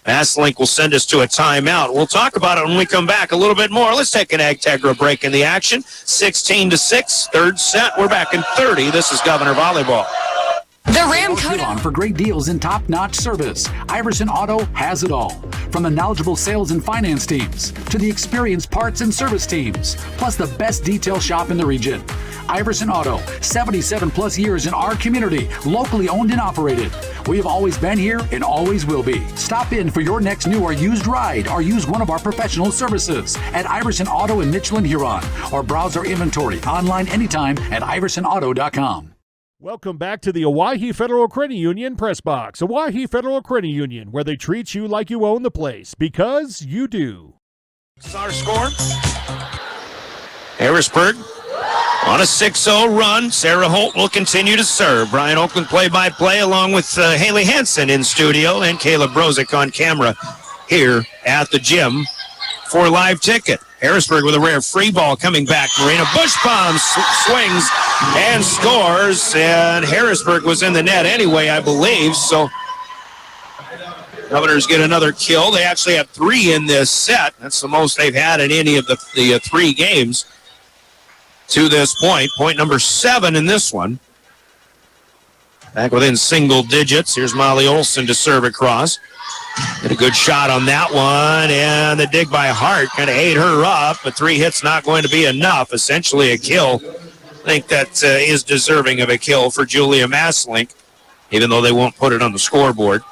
Maslink will send us to a timeout. We'll talk about it when we come back a little bit more. Let's take an Agtegra break in the action. 16-6, third set. We're back in 30. This is Governor Volleyball. The Ramco on for great deals and top-notch service. Iverson Auto has it all. From the knowledgeable sales and finance teams to the experienced parts and service teams, plus the best detail shop in the region. Iverson Auto, 77 plus years in our community, locally owned and operated. We have always been here and always will be. Stop in for your next new or used ride or use one of our professional services at Iverson Auto in Mitchell and Huron, or browse our inventory online anytime at iversonauto.com. Welcome back to the Owyhee Federal Credit Union Press Box. Owyhee Federal Credit Union, where they treat you like you own the place, because you do. This is our score. Harrisburg on a 6-0 run. Sarah Holt will continue to serve. Brian Oakland play-by-play along with Haley Hansen in studio and Caleb Brozick on camera here at the gym for live ticket. Harrisburg with a rare free ball coming back. Marina Bushbaum swings and scores, and Harrisburg was in the net anyway, I believe, so Governors get another kill. They actually have 3 in this set. That's the most they've had in any of the 3 games to this point. Point number 7 in this one. Back within single digits. Here's Molly Olson to serve across. Get a good shot on that one, and the dig by Hart kind of ate her up, but 3 hits not going to be enough. Essentially a kill. I think that is deserving of a kill for Julia Maslink, even though they won't put it on the scoreboard.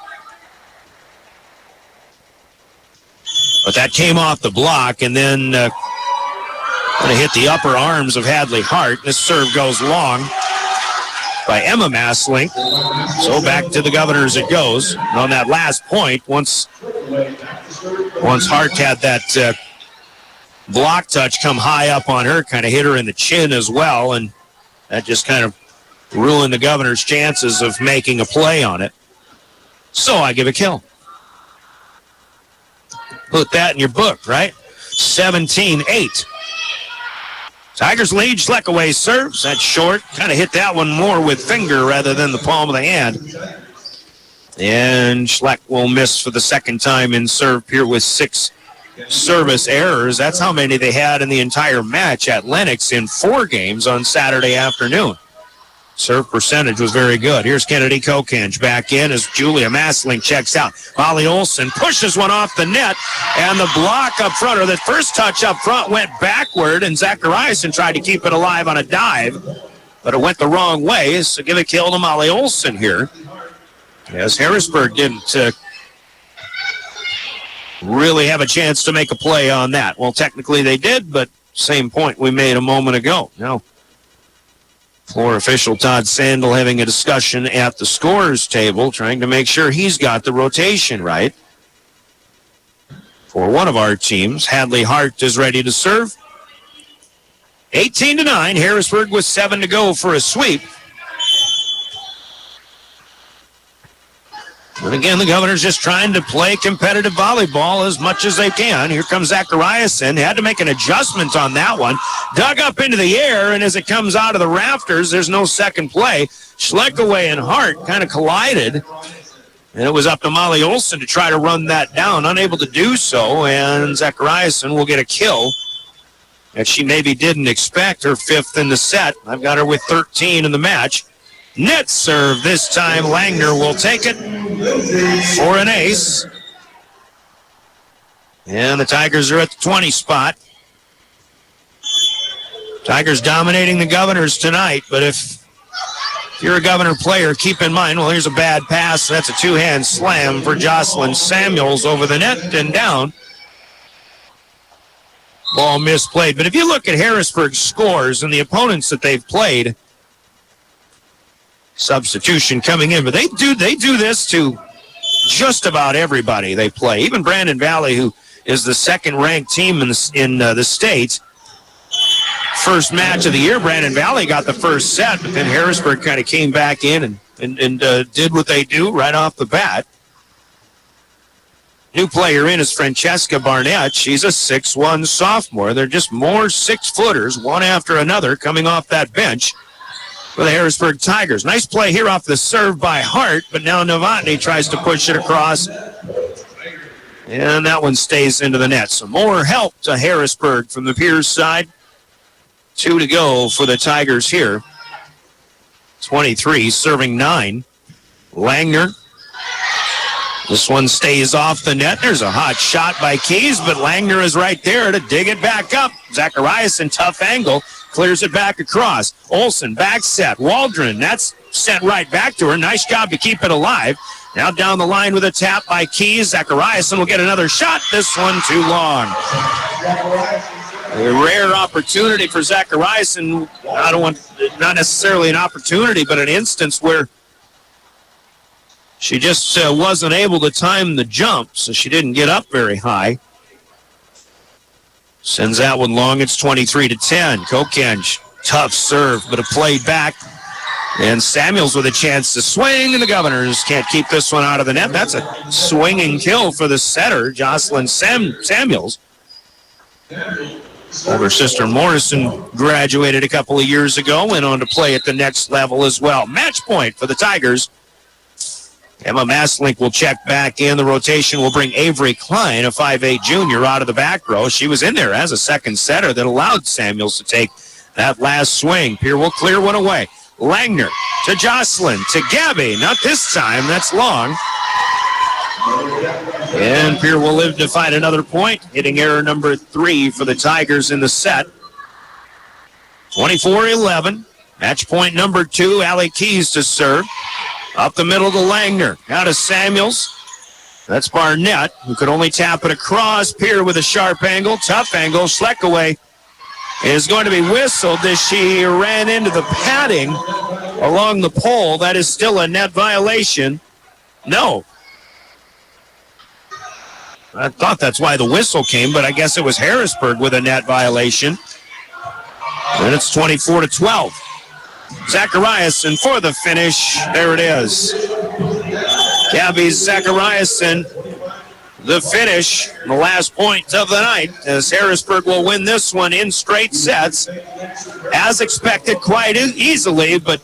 But that came off the block, and then going to hit the upper arms of Hadley Hart. This serve goes long by Emma Maslink. So back to the Governors it goes. And on that last point, once Hart had that block touch come high up on her, kind of hit her in the chin as well, and that just kind of ruined the Governors' chances of making a play on it. So I give a kill. Put that in your book, right? 17-8. Tigers lead. Schleckaway serves. That's short. Kind of hit that one more with finger rather than the palm of the hand. And Schleck will miss for the second time in serve. Pierre with 6 service errors. That's how many they had in the entire match at Lennox in 4 games on Saturday afternoon. Serve percentage was very good. Here's Kennedy Kokanj back in as Julia Maslink checks out. Molly Olson pushes one off the net, and the block up front, or the first touch up front, went backward, and Zachariasen tried to keep it alive on a dive, but it went the wrong way, so give a kill to Molly Olson here. As Harrisburg didn't really have a chance to make a play on that. Well, technically they did, but same point we made a moment ago. Now, floor official Todd Sandel having a discussion at the scorers table, trying to make sure he's got the rotation right. For one of our teams, Hadley Hart is ready to serve. 18-9. Harrisburg with 7 to go for a sweep. But again, the Governor's just trying to play competitive volleyball as much as they can. Here comes Zachariasen. Had to make an adjustment on that one. Dug up into the air, and as it comes out of the rafters, there's no second play. Schleckaway and Hart kind of collided. And it was up to Molly Olson to try to run that down. Unable to do so, and Zachariasen will get a kill that she maybe didn't expect, her 5th in the set. I've got her with 13 in the match. Net serve this time. Langner will take it for an ace. And the Tigers are at the 20 spot. Tigers dominating the Governors tonight, but if you're a Governor player, keep in mind, well, here's a bad pass. That's a two-hand slam for Jocelyn Samuels over the net and down. Ball misplayed. But if you look at Harrisburg's scores and the opponents that they've played, substitution coming in, but they do this to just about everybody they play. Even Brandon Valley, who is the second-ranked team in the state. First match of the year, Brandon Valley got the first set, but then Harrisburg kind of came back in and did what they do right off the bat. New player in is Francesca Barnett. She's a 6'1 sophomore. They're just more 6-footers, one after another, coming off that bench for the Harrisburg Tigers. Nice play here off the serve by Hart, but now Novotny tries to push it across, and that one stays into the net. So more help to Harrisburg from the Pierce side. 2 to go for the Tigers here. 23 serving 9. Langner. This one stays off the net. There's a hot shot by Keys, but Langner is right there to dig it back up. Zachariasen, tough angle, clears it back across. Olson, back set. Waldron, that's sent right back to her. Nice job to keep it alive. Now down the line with a tap by Keys. Zachariasen will get another shot. This one too long. A rare opportunity for Zachariasen. Not necessarily an opportunity, but an instance where she just wasn't able to time the jump, so she didn't get up very high. Sends that one long. It's 23-10. Kokenge, tough serve, but a play back. And Samuels with a chance to swing, and the Governors can't keep this one out of the net. That's a swinging kill for the setter, Jocelyn Samuels. Older sister Morrison graduated a couple of years ago, went on to play at the next level as well. Match point for the Tigers. Emma Maslink will check back in. The rotation will bring Avery Klein, a 5'8 junior, out of the back row. She was in there as a second setter that allowed Samuels to take that last swing. Pierre will clear one away. Langner to Jocelyn, to Gabby. Not this time. That's long. And Pierre will live to find another point, hitting error number 3 for the Tigers in the set. 24-11. Match point number 2. Allie Keys to serve. Up the middle to Langner. Now to Samuels. That's Barnett, who could only tap it across. Pierre with a sharp angle, tough angle. Schleckaway is going to be whistled as she ran into the padding along the pole. That is still a net violation. No. I thought that's why the whistle came, but I guess it was Harrisburg with a net violation. And it's 24-12. Zachariasen for the finish. There it is. Gabby Zachariasen, the finish, the last point of the night, as Harrisburg will win this one in straight sets. As expected, quite easily, but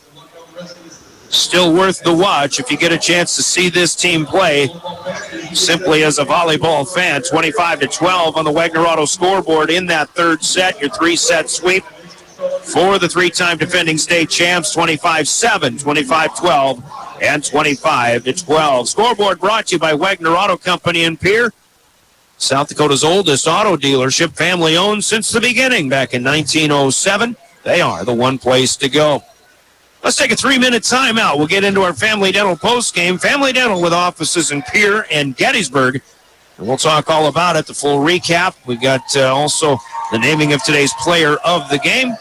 still worth the watch if you get a chance to see this team play simply as a volleyball fan. 25-12 on the Wagner Auto scoreboard in that third set, your 3-set sweep for the 3-time defending state champs. 25-7, 25-12, and 25-12. Scoreboard brought to you by Wagner Auto Company in Pierre, South Dakota's oldest auto dealership, family owned since the beginning back in 1907. They are the one place to go. Let's take a 3-minute timeout. We'll get into our Family Dental postgame. Family Dental with offices in Pierre and Gettysburg. And we'll talk all about it, the full recap. We've got also the naming of today's player of the game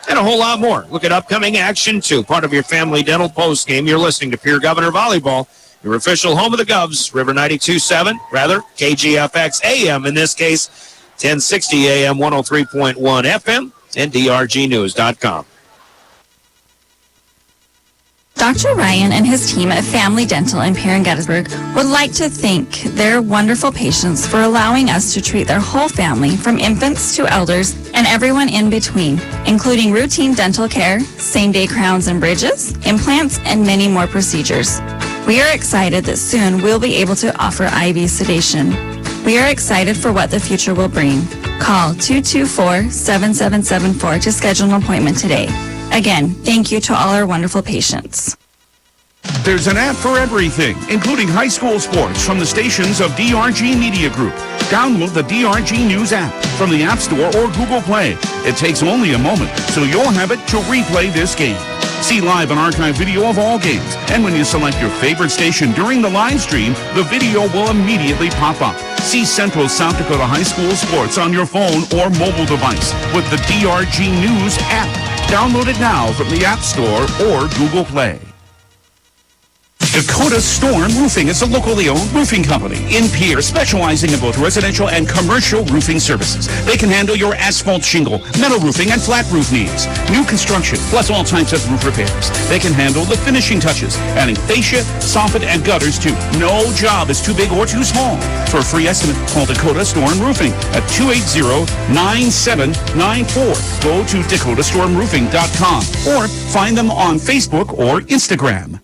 and a whole lot more. Look at upcoming action, too. Part of your Family Dental postgame. You're listening to Pierre Governor Volleyball, your official home of the Govs, River 92.7, rather, KGFX AM in this case, 1060 AM, 103.1 FM. and drgnews.com. Dr. Ryan and his team at Family Dental in Pierre and Gettysburg would like to thank their wonderful patients for allowing us to treat their whole family, from infants to elders and everyone in between, including routine dental care, same-day crowns and bridges, implants, and many more procedures. We are excited that soon we'll be able to offer IV sedation. We are excited for what the future will bring. Call 224-7774 to schedule an appointment today. Again, thank you to all our wonderful patients. There's an app for everything, including high school sports from the stations of DRG Media Group. Download the DRG News app from the App Store or Google Play. It takes only a moment, so you'll have it to replay this game. See live and archive video of all games, and when you select your favorite station during the live stream, the video will immediately pop up. See Central South Dakota High School sports on your phone or mobile device with the DRG News app. Download it now from the App Store or Google Play. Dakota Storm Roofing is a locally owned roofing company in Pierre, specializing in both residential and commercial roofing services. They can handle your asphalt shingle, metal roofing, and flat roof needs. New construction, plus all types of roof repairs. They can handle the finishing touches, adding fascia, soffit, and gutters too. No job is too big or too small. For a free estimate, call Dakota Storm Roofing at 280-9794. Go to dakotastormroofing.com or find them on Facebook or Instagram.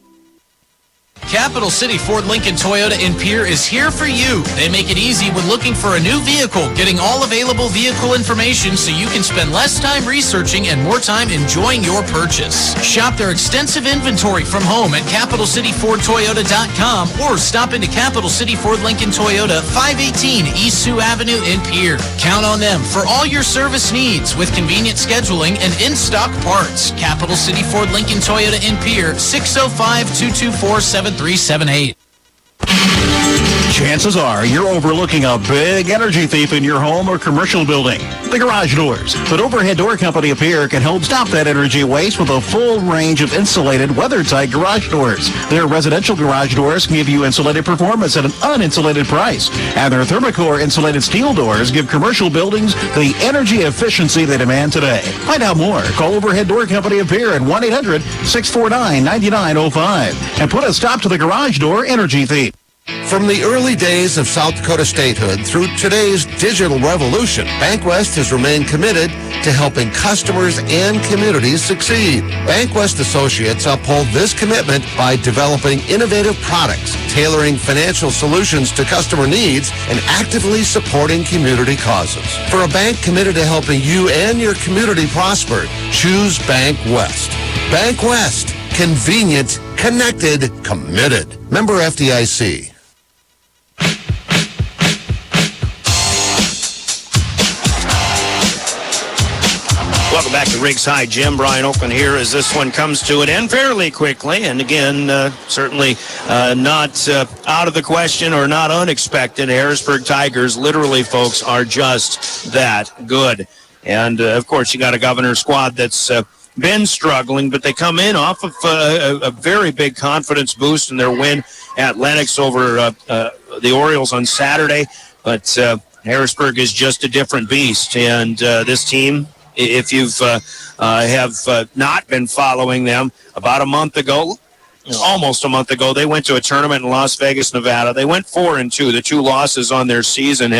Capital City Ford Lincoln Toyota in Pierre is here for you. They make it easy when looking for a new vehicle, getting all available vehicle information so you can spend less time researching and more time enjoying your purchase. Shop their extensive inventory from home at CapitalCityFordToyota.com or stop into Capital City Ford Lincoln Toyota, 518 East Sioux Avenue in Pierre. Count on them for all your service needs with convenient scheduling and in-stock parts. Capital City Ford Lincoln Toyota in Pierre, 605-224-7378. Chances are you're overlooking a big energy thief in your home or commercial building. The Garage Doors. The Overhead Door Company of Pierre can help stop that energy waste with a full range of insulated, weather-tight garage doors. Their residential garage doors give you insulated performance at an uninsulated price. And their Thermocore insulated steel doors give commercial buildings the energy efficiency they demand today. Find out more. Call Overhead Door Company of Pierre at 1-800-649-9905 and put a stop to the garage door energy thief. From the early days of South Dakota statehood through today's digital revolution, BankWest has remained committed to helping customers and communities succeed. BankWest Associates uphold this commitment by developing innovative products, tailoring financial solutions to customer needs, and actively supporting community causes. For a bank committed to helping you and your community prosper, choose BankWest. BankWest. Convenient, connected, committed. Member FDIC. Welcome back to Riggs High Gym. Brian Oakland here as this one comes to an end fairly quickly. And again, certainly not out of the question or not unexpected. Harrisburg Tigers, literally, folks, are just that good. And, of course, you got a Governor squad that's been struggling, but they come in off of a very big confidence boost in their win at Lennox over the Orioles on Saturday. But Harrisburg is just a different beast. And this team, if you've have not been following them, about a month ago, almost a month ago, they went to a tournament in Las Vegas, Nevada. They went 4-2. The two losses on their season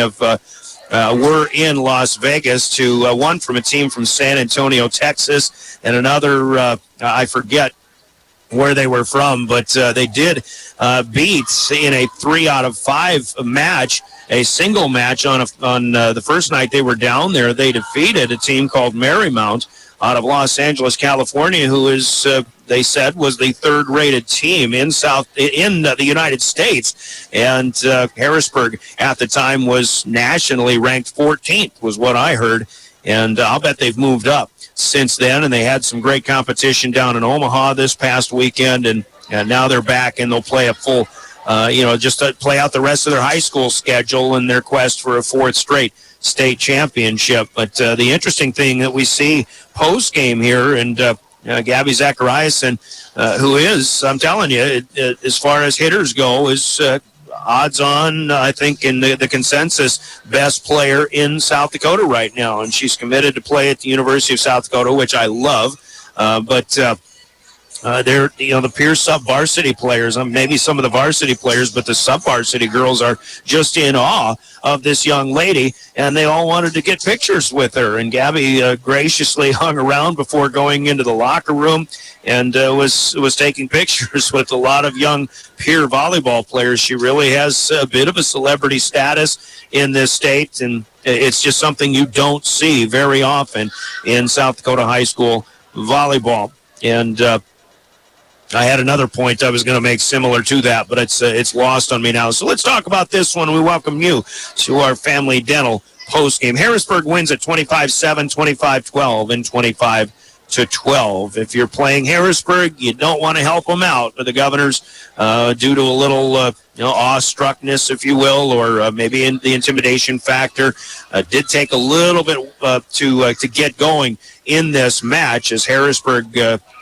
were in Las Vegas to one from a team from San Antonio, Texas, and another, I forget where they were from, but they did beat in a 3 out of 5 match, a single match on the first night they were down there. They defeated a team called Marymount out of Los Angeles, California, who is they said was the third-rated team in the United States, and Harrisburg at the time was nationally ranked 14th, was what I heard, and I'll bet they've moved up since then, and they had some great competition down in Omaha this past weekend, and now they're back and they'll play a full, just to play out the rest of their high school schedule in their quest for a 4th straight state championship. But the interesting thing that we see post-game here, and Gabby Zachariason, who is, I'm telling you, as far as hitters go, is odds-on, I think, in the consensus, best player in South Dakota right now. And she's committed to play at the University of South Dakota, which I love. They're, the Pierre sub-varsity players, maybe some of the varsity players, but the sub-varsity girls are just in awe of this young lady, and they all wanted to get pictures with her. And Gabby graciously hung around before going into the locker room and was taking pictures with a lot of young Pierre volleyball players. She really has a bit of a celebrity status in this state, and it's just something you don't see very often in South Dakota high school volleyball. And I had another point I was going to make similar to that, but it's lost on me now. So let's talk about this one. We welcome you to our Family Dental postgame. Harrisburg wins at 25-7, 25-12, and 25-12. If you're playing Harrisburg, you don't want to help them out. But the Governors, due to a little awestruckness, if you will, or maybe in the intimidation factor, did take a little bit to get going in this match as Harrisburg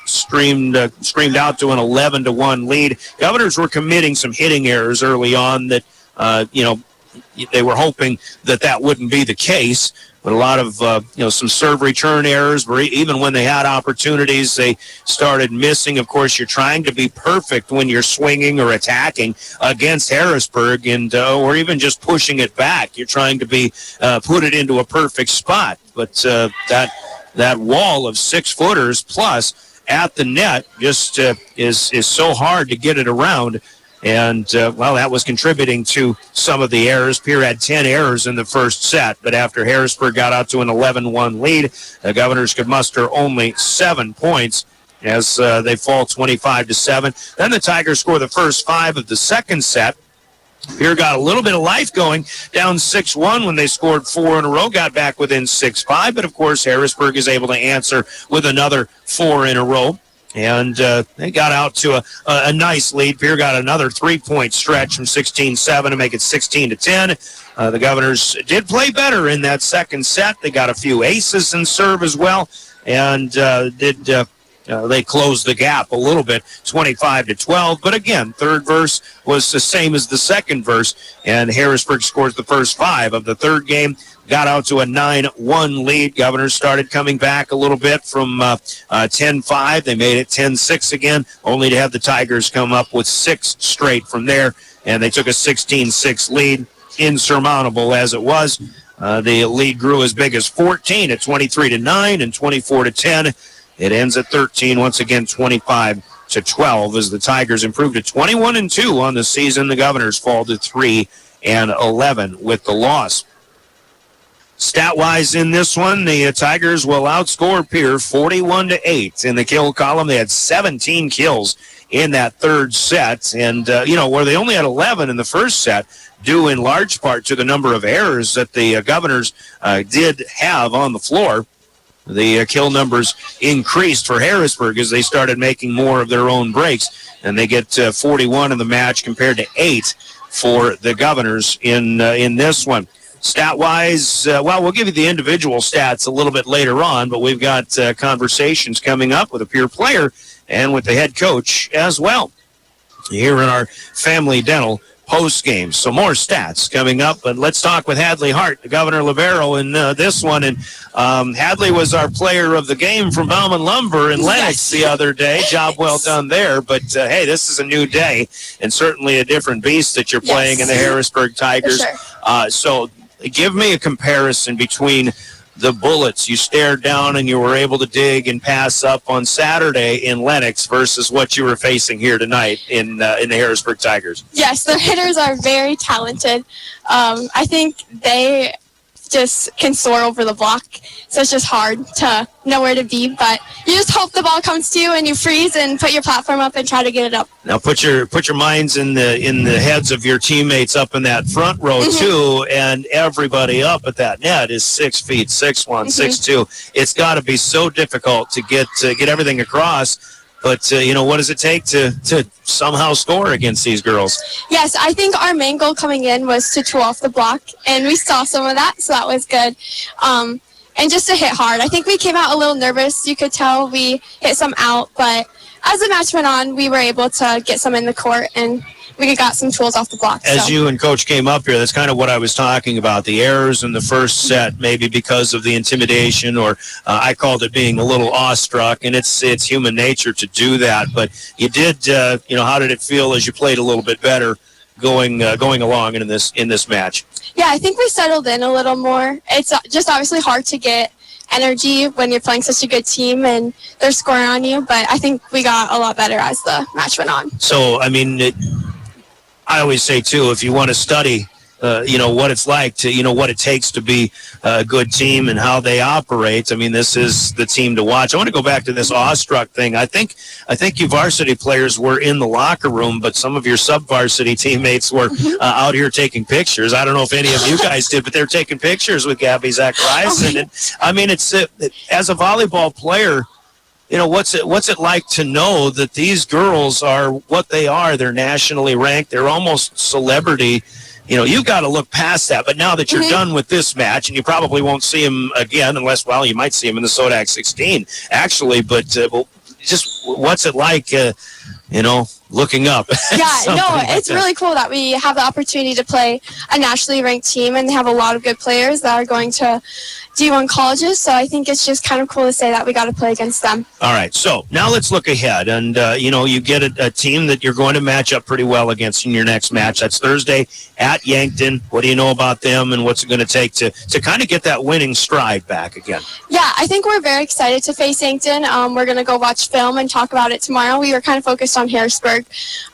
screamed out to an 11-1 lead. Governors were committing some hitting errors early on that, they were hoping that wouldn't be the case. But a lot of, some serve return errors, where even when they had opportunities, they started missing. Of course, you're trying to be perfect when you're swinging or attacking against Harrisburg, and or even just pushing it back. You're trying to put it into a perfect spot. But that wall of 6-footers plus at the net just is so hard to get it around. And, that was contributing to some of the errors. Pierre had 10 errors in the first set, but after Harrisburg got out to an 11-1 lead, the Governors could muster only 7 points as they fall 25-7. Then the Tigers score the first 5 of the second set. Pierre got a little bit of life going, down 6-1 when they scored 4 in a row, got back within 6-5. But, of course, Harrisburg is able to answer with another 4 in a row. And they got out to a nice lead. Pierre got another 3-point stretch from 16-7 to make it 16-10. The Governors did play better in that second set. They got a few aces in serve as well, and they closed the gap a little bit, 25-12. But again, third verse was the same as the second verse, and Harrisburg scores the first 5 of the third game. Got out to a 9-1 lead. Governors started coming back a little bit from 10-5. They made it 10-6 again, only to have the Tigers come up with 6 straight from there, and they took a 16-6 lead, insurmountable as it was. The lead grew as big as 14 at 23-9 and 24-10. It ends at 13, once again 25-12 as the Tigers improve to 21-2 on the season. The Governors fall to 3-11 with the loss. Stat-wise in this one, the Tigers will outscore Pierre 41-8 in the kill column. They had 17 kills in that third set, and where they only had 11 in the first set, due in large part to the number of errors that the Governors did have on the floor. The kill numbers increased for Harrisburg as they started making more of their own breaks, and they get 41 in the match compared to 8 for the Governors in this one. Stat-wise, we'll give you the individual stats a little bit later on, but we've got conversations coming up with a Pierre player and with the head coach as well here in our Family Dental post-game. So more stats coming up, but let's talk with Hadley Hart, the Governor Libero, in this one. And Hadley was our player of the game from Bauman Lumber in Lennox the other day. Job well done there. But, hey, this is a new day and certainly a different beast that you're playing in the Harrisburg Tigers. Sure. So give me a comparison between the bullets you stared down and you were able to dig and pass up on Saturday in Lennox versus what you were facing here tonight in the Harrisburg Tigers. Yes, the hitters are very talented. I think they just can soar over the block, so it's just hard to know where to be, but you just hope the ball comes to you and you freeze and put your platform up and try to get it up. Now put your minds in the heads of your teammates up in that front row too, and everybody up at that net is 6 feet, 6'1", 6'2". It's got to be so difficult to get everything across. But, what does it take to somehow score against these girls? Yes, I think our main goal coming in was to tool off the block, and we saw some of that, so that was good. And just to hit hard. I think we came out a little nervous. You could tell we hit some out, but as the match went on, we were able to get some in the court and we got some tools off the block. As you and Coach came up here, that's kind of what I was talking about. The errors in the first set, maybe because of the intimidation, or I called it being a little awestruck, and it's human nature to do that. But you did, how did it feel as you played a little bit better going along in this match? Yeah, I think we settled in a little more. It's just obviously hard to get energy when you're playing such a good team and they're scoring on you, but I think we got a lot better as the match went on. So, I mean, I always say, too, if you want to study, what it's like to, what it takes to be a good team and how they operate, I mean, this is the team to watch. I want to go back to this awestruck thing. I think you varsity players were in the locker room, but some of your sub-varsity teammates were out here taking pictures. I don't know if any of you guys did, but they're taking pictures with Gabby Zachariason. And I mean, it's as a volleyball player, what's it like to know that these girls are what they are? They're nationally ranked. They're almost celebrity. You've got to look past that. But now that you're done with this match, and you probably won't see him again unless, you might see him in the Sodak 16, actually. But just what's it like, looking up? Yeah, it's really cool that we have the opportunity to play a nationally ranked team, and they have a lot of good players that are going to D1 colleges, so I think it's just kind of cool to say that we got to play against them. All right, so now let's look ahead, and you get a team that you're going to match up pretty well against in your next match. That's Thursday at Yankton. What do you know about them, and what's it going to take to kind of get that winning stride back again? Yeah, I think we're very excited to face Yankton. We're going to go watch film and talk about it tomorrow. We were kind of focused on Harrisburg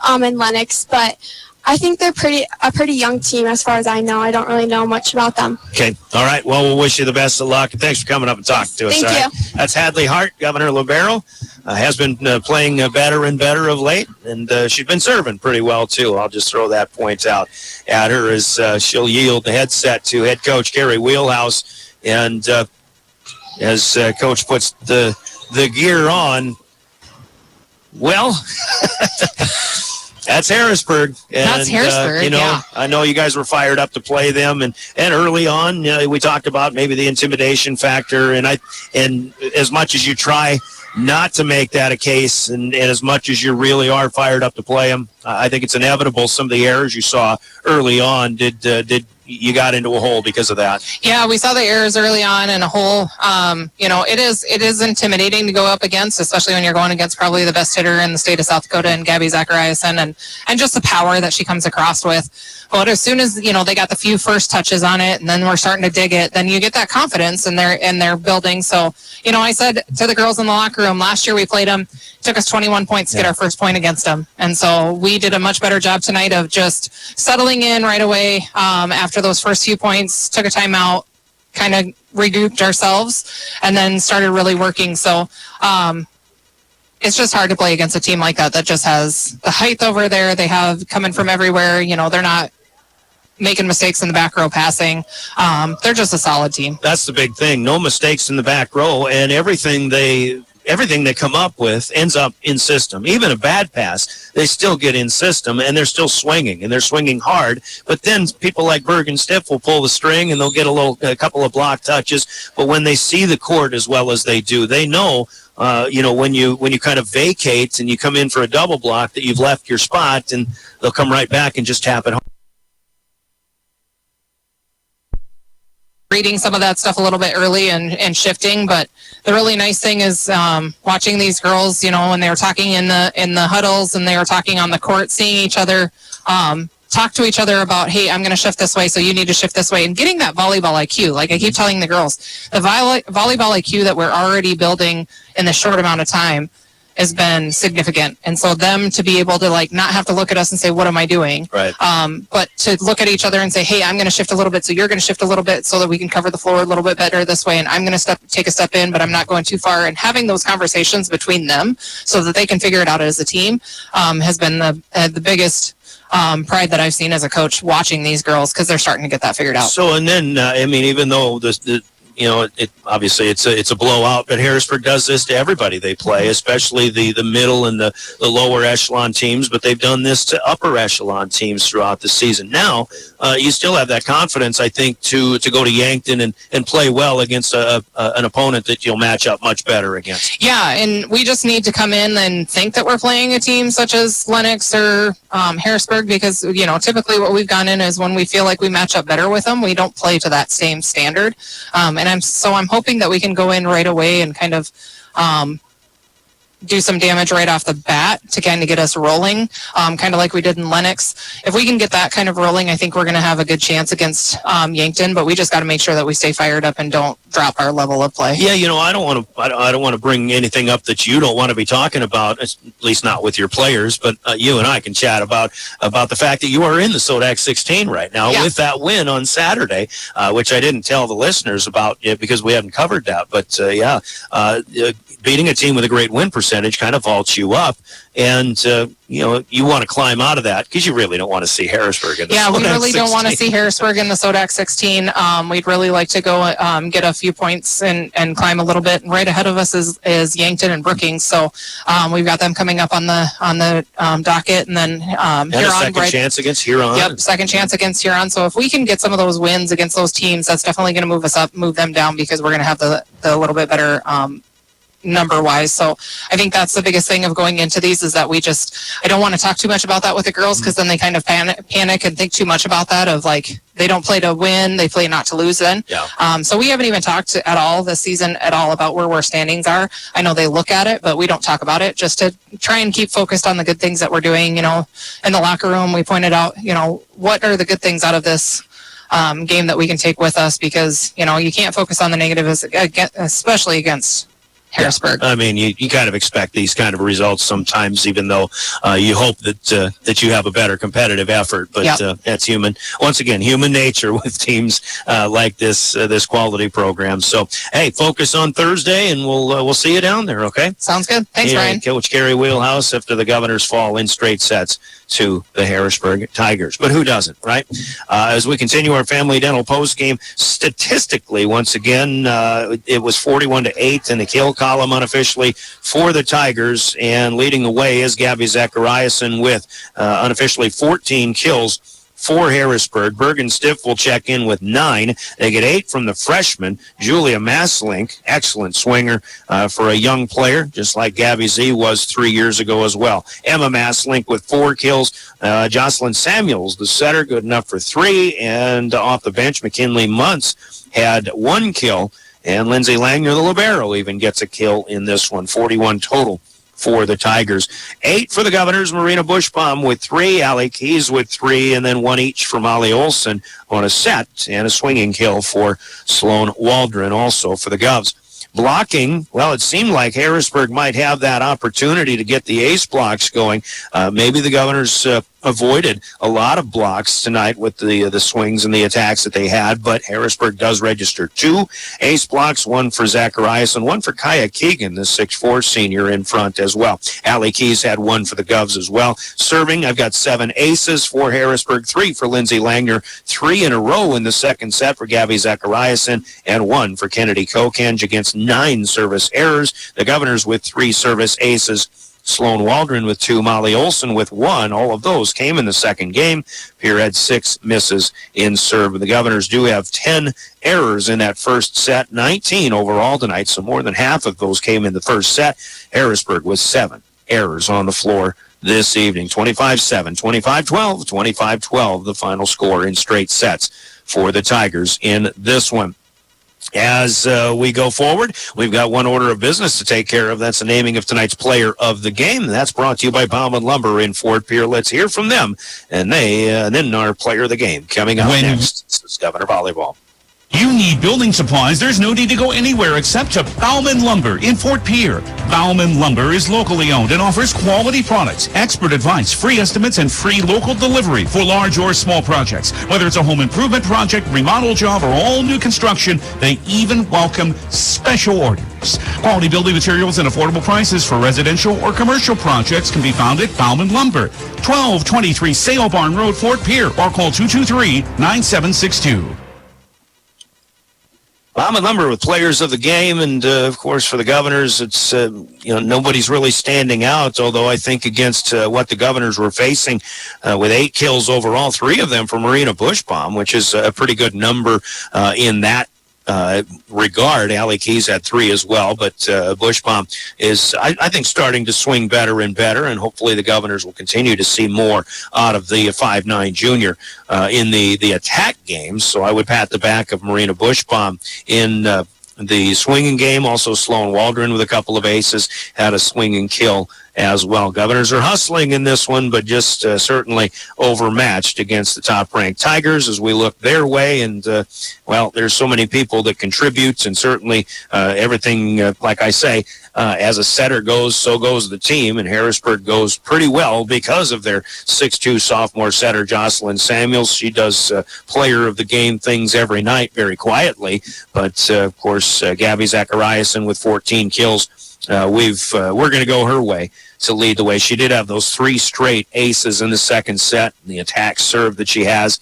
and Lennox, but I think they're a pretty young team as far as I know. I don't really know much about them. Okay. All right. Well, we'll wish you the best of luck. Thanks for coming up and talking to us. Thank you. Right? That's Hadley Hart, Governor Libero. Has been playing better and better of late, and she's been serving pretty well, too. I'll just throw that point out at her as she'll yield the headset to head coach Gary Wheelhouse. And as coach puts the gear on, well... That's Harrisburg. And, that's Harrisburg, yeah. I know you guys were fired up to play them, and early on, we talked about maybe the intimidation factor, and as much as you try not to make that a case, and as much as you really are fired up to play them, I think it's inevitable. Some of the errors you saw early on did you got into a hole because of that. Yeah, we saw the errors early on in a hole. It is intimidating to go up against, especially when you're going against probably the best hitter in the state of South Dakota and Gabby Zachariason, and just the power that she comes across with. But as soon as, they got the few first touches on it, and then we're starting to dig it, then you get that confidence and they're building. So, I said to the girls in the locker room, last year we played them, it took us 21 points to get our first point against them. And so we did a much better job tonight of just settling in right away after those first few points, took a timeout, kind of regrouped ourselves, and then started really working. So it's just hard to play against a team like that just has the height over there. They have coming from everywhere. They're not making mistakes in the back row passing. They're just a solid team. That's the big thing. No mistakes in the back row, and everything they come up with ends up in system. Even a bad pass, they still get in system, and they're still swinging, and they're swinging hard. But then people like Berg and Stiff will pull the string, and they'll get a couple of block touches. But when they see the court as well as they do, they know, when you kind of vacate and you come in for a double block, that you've left your spot, and they'll come right back and just tap it home. Reading some of that stuff a little bit early and shifting, but the really nice thing is watching these girls, when they were talking in the huddles and they were talking on the court, seeing each other talk to each other about, hey, I'm going to shift this way, so you need to shift this way, and getting that volleyball IQ. Like I keep telling the girls, the volleyball IQ that we're already building in this short amount of time has been significant. And so them to be able to not have to look at us and say, what am I doing? Right. But to look at each other and say, hey, I'm going to shift a little bit, so you're going to shift a little bit so that we can cover the floor a little bit better this way. And I'm going to take a step in, but I'm not going too far. And having those conversations between them so that they can figure it out as a team has been the biggest pride that I've seen as a coach watching these girls, because they're starting to get that figured out. So, and then, even though the obviously it's a blowout, but Harrisburg does this to everybody they play, especially the middle and the lower echelon teams, but they've done this to upper echelon teams throughout the season. Now, you still have that confidence, I think, to go to Yankton and play well against an opponent that you'll match up much better against. Yeah, and we just need to come in and think that we're playing a team such as Lennox or Harrisburg, because, typically what we've gone in is when we feel like we match up better with them, we don't play to that same standard. And I'm hoping that we can go in right away and kind of do some damage right off the bat to kind of get us rolling, kind of like we did in Lennox. If we can get that kind of rolling, I think we're going to have a good chance against Yankton, but we just got to make sure that we stay fired up and don't drop our level of play. Yeah, I don't want to bring anything up that you don't want to be talking about, at least not with your players, but you and I can chat about the fact that you are in the Sodak 16 right now with that win on Saturday, which I didn't tell the listeners about yet because we hadn't covered that, but beating a team with a great win percentage kind of vaults you up, and you want to climb out of that because you really don't want to see Harrisburg in the Sodak 16. We really don't want to see Harrisburg in the Sodak 16. We'd really like to go get a few points and climb a little bit. Right ahead of us is Yankton and Brookings, so we've got them coming up on the docket, and then Huron. And a second chance against Huron. Yep, second chance against Huron. So if we can get some of those wins against those teams, that's definitely going to move us up, move them down, because we're going to have the little bit better number-wise. So I think that's the biggest thing of going into these, is that I don't want to talk too much about that with the girls, because then they kind of panic and think too much about that, of like, they don't play to win, they play not to lose then. Yeah. So we haven't even talked at all this season at all about where our standings are. I know they look at it, but we don't talk about it, just to try and keep focused on the good things that we're doing. In the locker room, we pointed out, what are the good things out of this game that we can take with us, because, you can't focus on the negatives, especially against Harrisburg. Yeah. I mean, you kind of expect these kind of results sometimes, even though you hope that you have a better competitive effort. But that's human. Once again, human nature with teams like this quality program. So, hey, focus on Thursday, and we'll see you down there. Okay? Sounds good. Thanks, Ryan. Coach Gary Wheelhouse after the Governors fall in straight sets to the Harrisburg Tigers. But who doesn't, right? As we continue our Family Dental post game, statistically, once again, it was 41-8 in the kill column unofficially for the Tigers, and leading the way is Gabby Zachariason with unofficially 14 kills for Harrisburg. Bergen Stiff will check in with 9. They get 8 from the freshman, Julia Maslink, excellent swinger for a young player, just like Gabby Z was 3 years ago as well. Emma Maslink with 4 kills. Jocelyn Samuels, the setter, good enough for 3. And off the bench, McKinley Muntz had 1 kill. And Lindsay Langner, the libero, even gets a kill in this one. 41 total for the Tigers. 8 for the Governors, Marina Bushbaum with 3, Allie Keys with 3, and then 1 each for Molly Olson on a set, and a swinging kill for Sloan Waldron also for the Govs. Blocking, well, it seemed like Harrisburg might have that opportunity to get the ace blocks going. Maybe the Governors avoided a lot of blocks tonight with the swings and the attacks that they had, but Harrisburg does register 2 ace blocks, 1 for Zacharias and 1 for Kaya Keegan, the 6'4" senior, in front as well. Allie Keys had 1 for the Govs as well. Serving, I've got 7 aces for Harrisburg, 3 for Lindsay Langner, 3 in a row in the second set for Gabby Zachariason, and 1 for Kennedy Kokenge against 9 service errors. The Governors with 3 service aces. Sloan Waldron with 2, Molly Olson with 1. All of those came in the second game. Pierre had 6 misses in serve. The Governors do have 10 errors in that first set, 19 overall tonight, so more than half of those came in the first set. Harrisburg with 7 errors on the floor this evening. 25-7, 25-12, 25-12, the final score in straight sets for the Tigers in this one. As we go forward, we've got one order of business to take care of. That's the naming of tonight's player of the game. That's brought to you by Bauman Lumber in Fort Pierre. Let's hear from them. And then our player of the game coming up next. This is Governor Volleyball. You need building supplies, there's no need to go anywhere except to Bauman Lumber in Fort Pierre. Bauman Lumber is locally owned and offers quality products, expert advice, free estimates, and free local delivery for large or small projects. Whether it's a home improvement project, remodel job, or all new construction, they even welcome special orders. Quality building materials and affordable prices for residential or commercial projects can be found at Bauman Lumber, 1223 Sale Barn Road, Fort Pierre, or call 223-9762. I'm a number of players of the game, and of course for the Governors, it's nobody's really standing out. Although I think against what the Governors were facing, with 8 kills overall, 3 of them for Marina Bushbaum, which is a pretty good number in that regard. Allie Keys had 3 as well, but Bushbaum is, I think, starting to swing better and better, and hopefully the Governors will continue to see more out of the 5'9" junior in the attack games. So I would pat the back of Marina Bushbaum in the swinging game. Also Sloan Waldron with a couple of aces, had a swinging kill as well. Governors are hustling in this one, but just certainly overmatched against the top-ranked Tigers as we look their way. And, there's so many people that contribute, and certainly everything, like I say, as a setter goes, so goes the team. And Harrisburg goes pretty well because of their 6'2" sophomore setter, Jocelyn Samuels. She does player of the game things every night very quietly. But, of course, Gabby Zachariasen with 14 kills. We're going to go her way to lead the way. She did have those 3 straight aces in the second set, the attack serve that she has,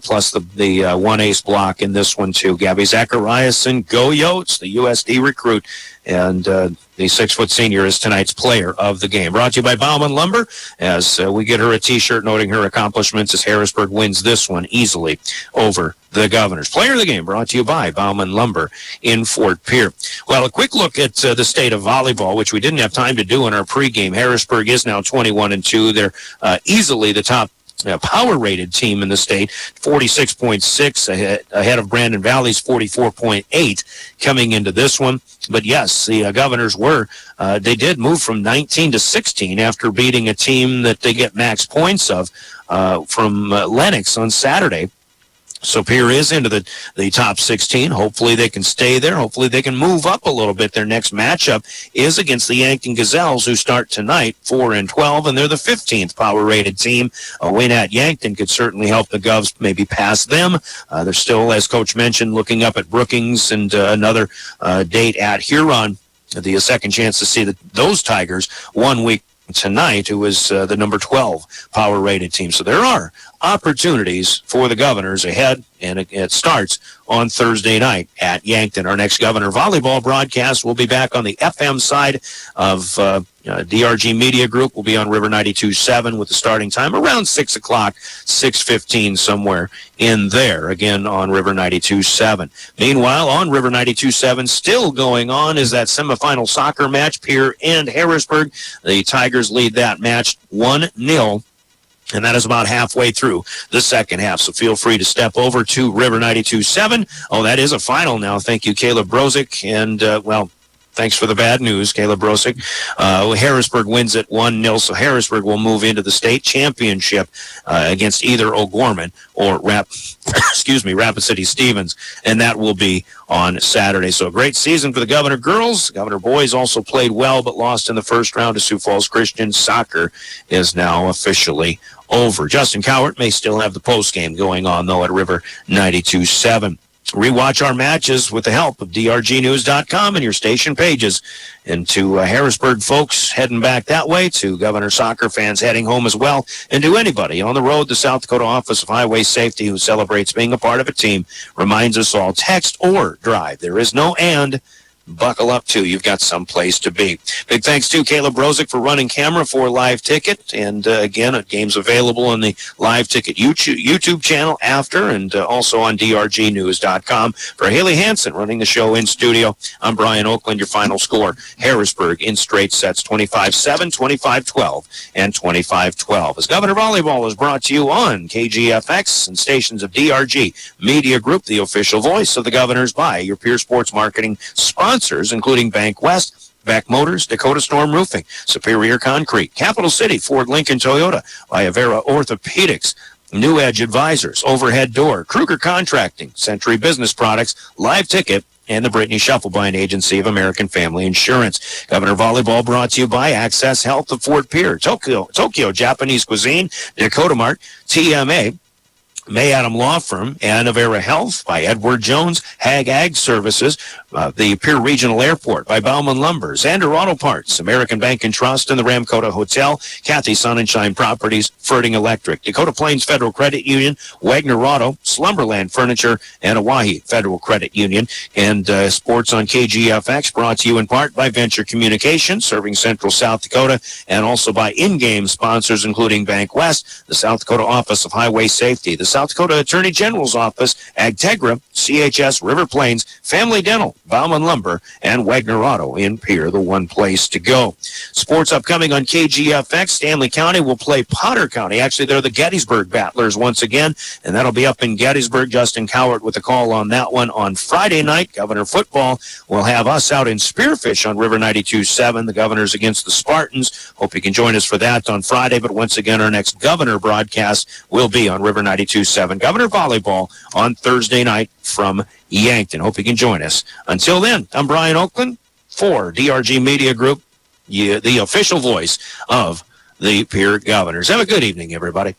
plus the 1 ace block in this one too. Gabby Zachariasen, go Yotes, the USD recruit, and the 6-foot senior is tonight's player of the game. Brought to you by Bauman Lumber, as we get her a T-shirt noting her accomplishments as Harrisburg wins this one easily over the Governors. Player of the game brought to you by Bauman Lumber in Fort Pierre. Well, a quick look at the state of volleyball, which we didn't have time to do in our pregame. Harrisburg is now 21-2. They're easily the top power-rated team in the state, 46.6 ahead of Brandon Valley's 44.8 coming into this one. But yes, the Governors they did move from 19 to 16 after beating a team that they get max points of from Lenox on Saturday. So Pierre is into the top 16. Hopefully they can stay there. Hopefully they can move up a little bit. Their next matchup is against the Yankton Gazelles, who start tonight 4-12, and they're the 15th power-rated team. A win at Yankton could certainly help the Govs maybe pass them. They're still, as Coach mentioned, looking up at Brookings and another date at Huron. The second chance to see those Tigers 1 week tonight, who is the number 12 power-rated team. So there are opportunities for the Governors ahead, and it starts on Thursday night at Yankton. Our next Governor volleyball broadcast will be back on the FM side of DRG Media Group. Will be on River 92.7 with the starting time around 6 o'clock, 6:15, somewhere in there, again on River 92.7. Meanwhile, on River 92.7, still going on is that semifinal soccer match, Pierre and Harrisburg. The Tigers lead that match 1-0. And that is about halfway through the second half. So feel free to step over to River 92.7. Oh, that is a final now. Thank you, Caleb Brozick. And, thanks for the bad news, Caleb Brozick. Harrisburg wins at 1-0, so Harrisburg will move into the state championship against either O'Gorman or Rapid City Stevens, and that will be on Saturday. So a great season for the Governor girls. Governor boys also played well, but lost in the first round to Sioux Falls Christian. Soccer is now officially over. Justin Cowart may still have the post game going on, though, at River 92.7. Rewatch our matches with the help of drgnews.com and your station pages. And to Harrisburg folks heading back that way, to Governor soccer fans heading home as well, and to anybody on the road, the South Dakota Office of Highway Safety who celebrates being a part of a team, reminds us all, text or drive. There is no and. Buckle up, too. You've got some place to be. Big thanks to Caleb Brozick for running camera for Live Ticket. And, again, a game's available on the Live Ticket YouTube channel after, and also on drgnews.com. For Haley Hansen running the show in studio, I'm Brian Oakland. Your final score, Harrisburg in straight sets, 25-7, 25-12, and 25-12. As Governor Volleyball is brought to you on KGFX and stations of DRG Media Group, the official voice of the Governors by your Pierre Sports Marketing sponsors, including Bank West, Beck Motors, Dakota Storm Roofing, Superior Concrete, Capital City, Ford Lincoln Toyota, Iavera Orthopedics, New Edge Advisors, Overhead Door, Kruger Contracting, Century Business Products, Live Ticket, and the Brittany Shufflebine Agency of American Family Insurance. Governor Volleyball brought to you by Access Health of Fort Pierre, Tokyo Japanese Cuisine, Dakota Mart, TMA, May Adam Law Firm, Anavera Health by Edward Jones, Hag Ag Services, the Pierre Regional Airport by Bauman Lumber, Zander Auto Parts, American Bank and Trust, and the Ramcota Hotel, Kathy Sonnenschein Properties, Ferding Electric, Dakota Plains Federal Credit Union, Wagner Auto, Slumberland Furniture, and Oahe Federal Credit Union. And sports on KGFX brought to you in part by Venture Communications, serving Central South Dakota, and also by in-game sponsors including Bank West, the South Dakota Office of Highway Safety, the South Dakota Attorney General's Office, AgTegra, CHS, River Plains, Family Dental, Bauman Lumber, and Wagner Auto in Pierre, the one place to go. Sports upcoming on KGFX. Stanley County will play Potter County. Actually, they're the Gettysburg Battlers once again, and that'll be up in Gettysburg. Justin Cowart with the call on that one on Friday night. Governor Football will have us out in Spearfish on River 92.7. The Governors against the Spartans. Hope you can join us for that on Friday, but once again, our next Governor broadcast will be on River 92.7. Governor Volleyball on Thursday night from Yankton. Hope you can join us. Until then, I'm Brian Oakland for DRG Media Group, the official voice of the Pierre Governors. Have a good evening, everybody.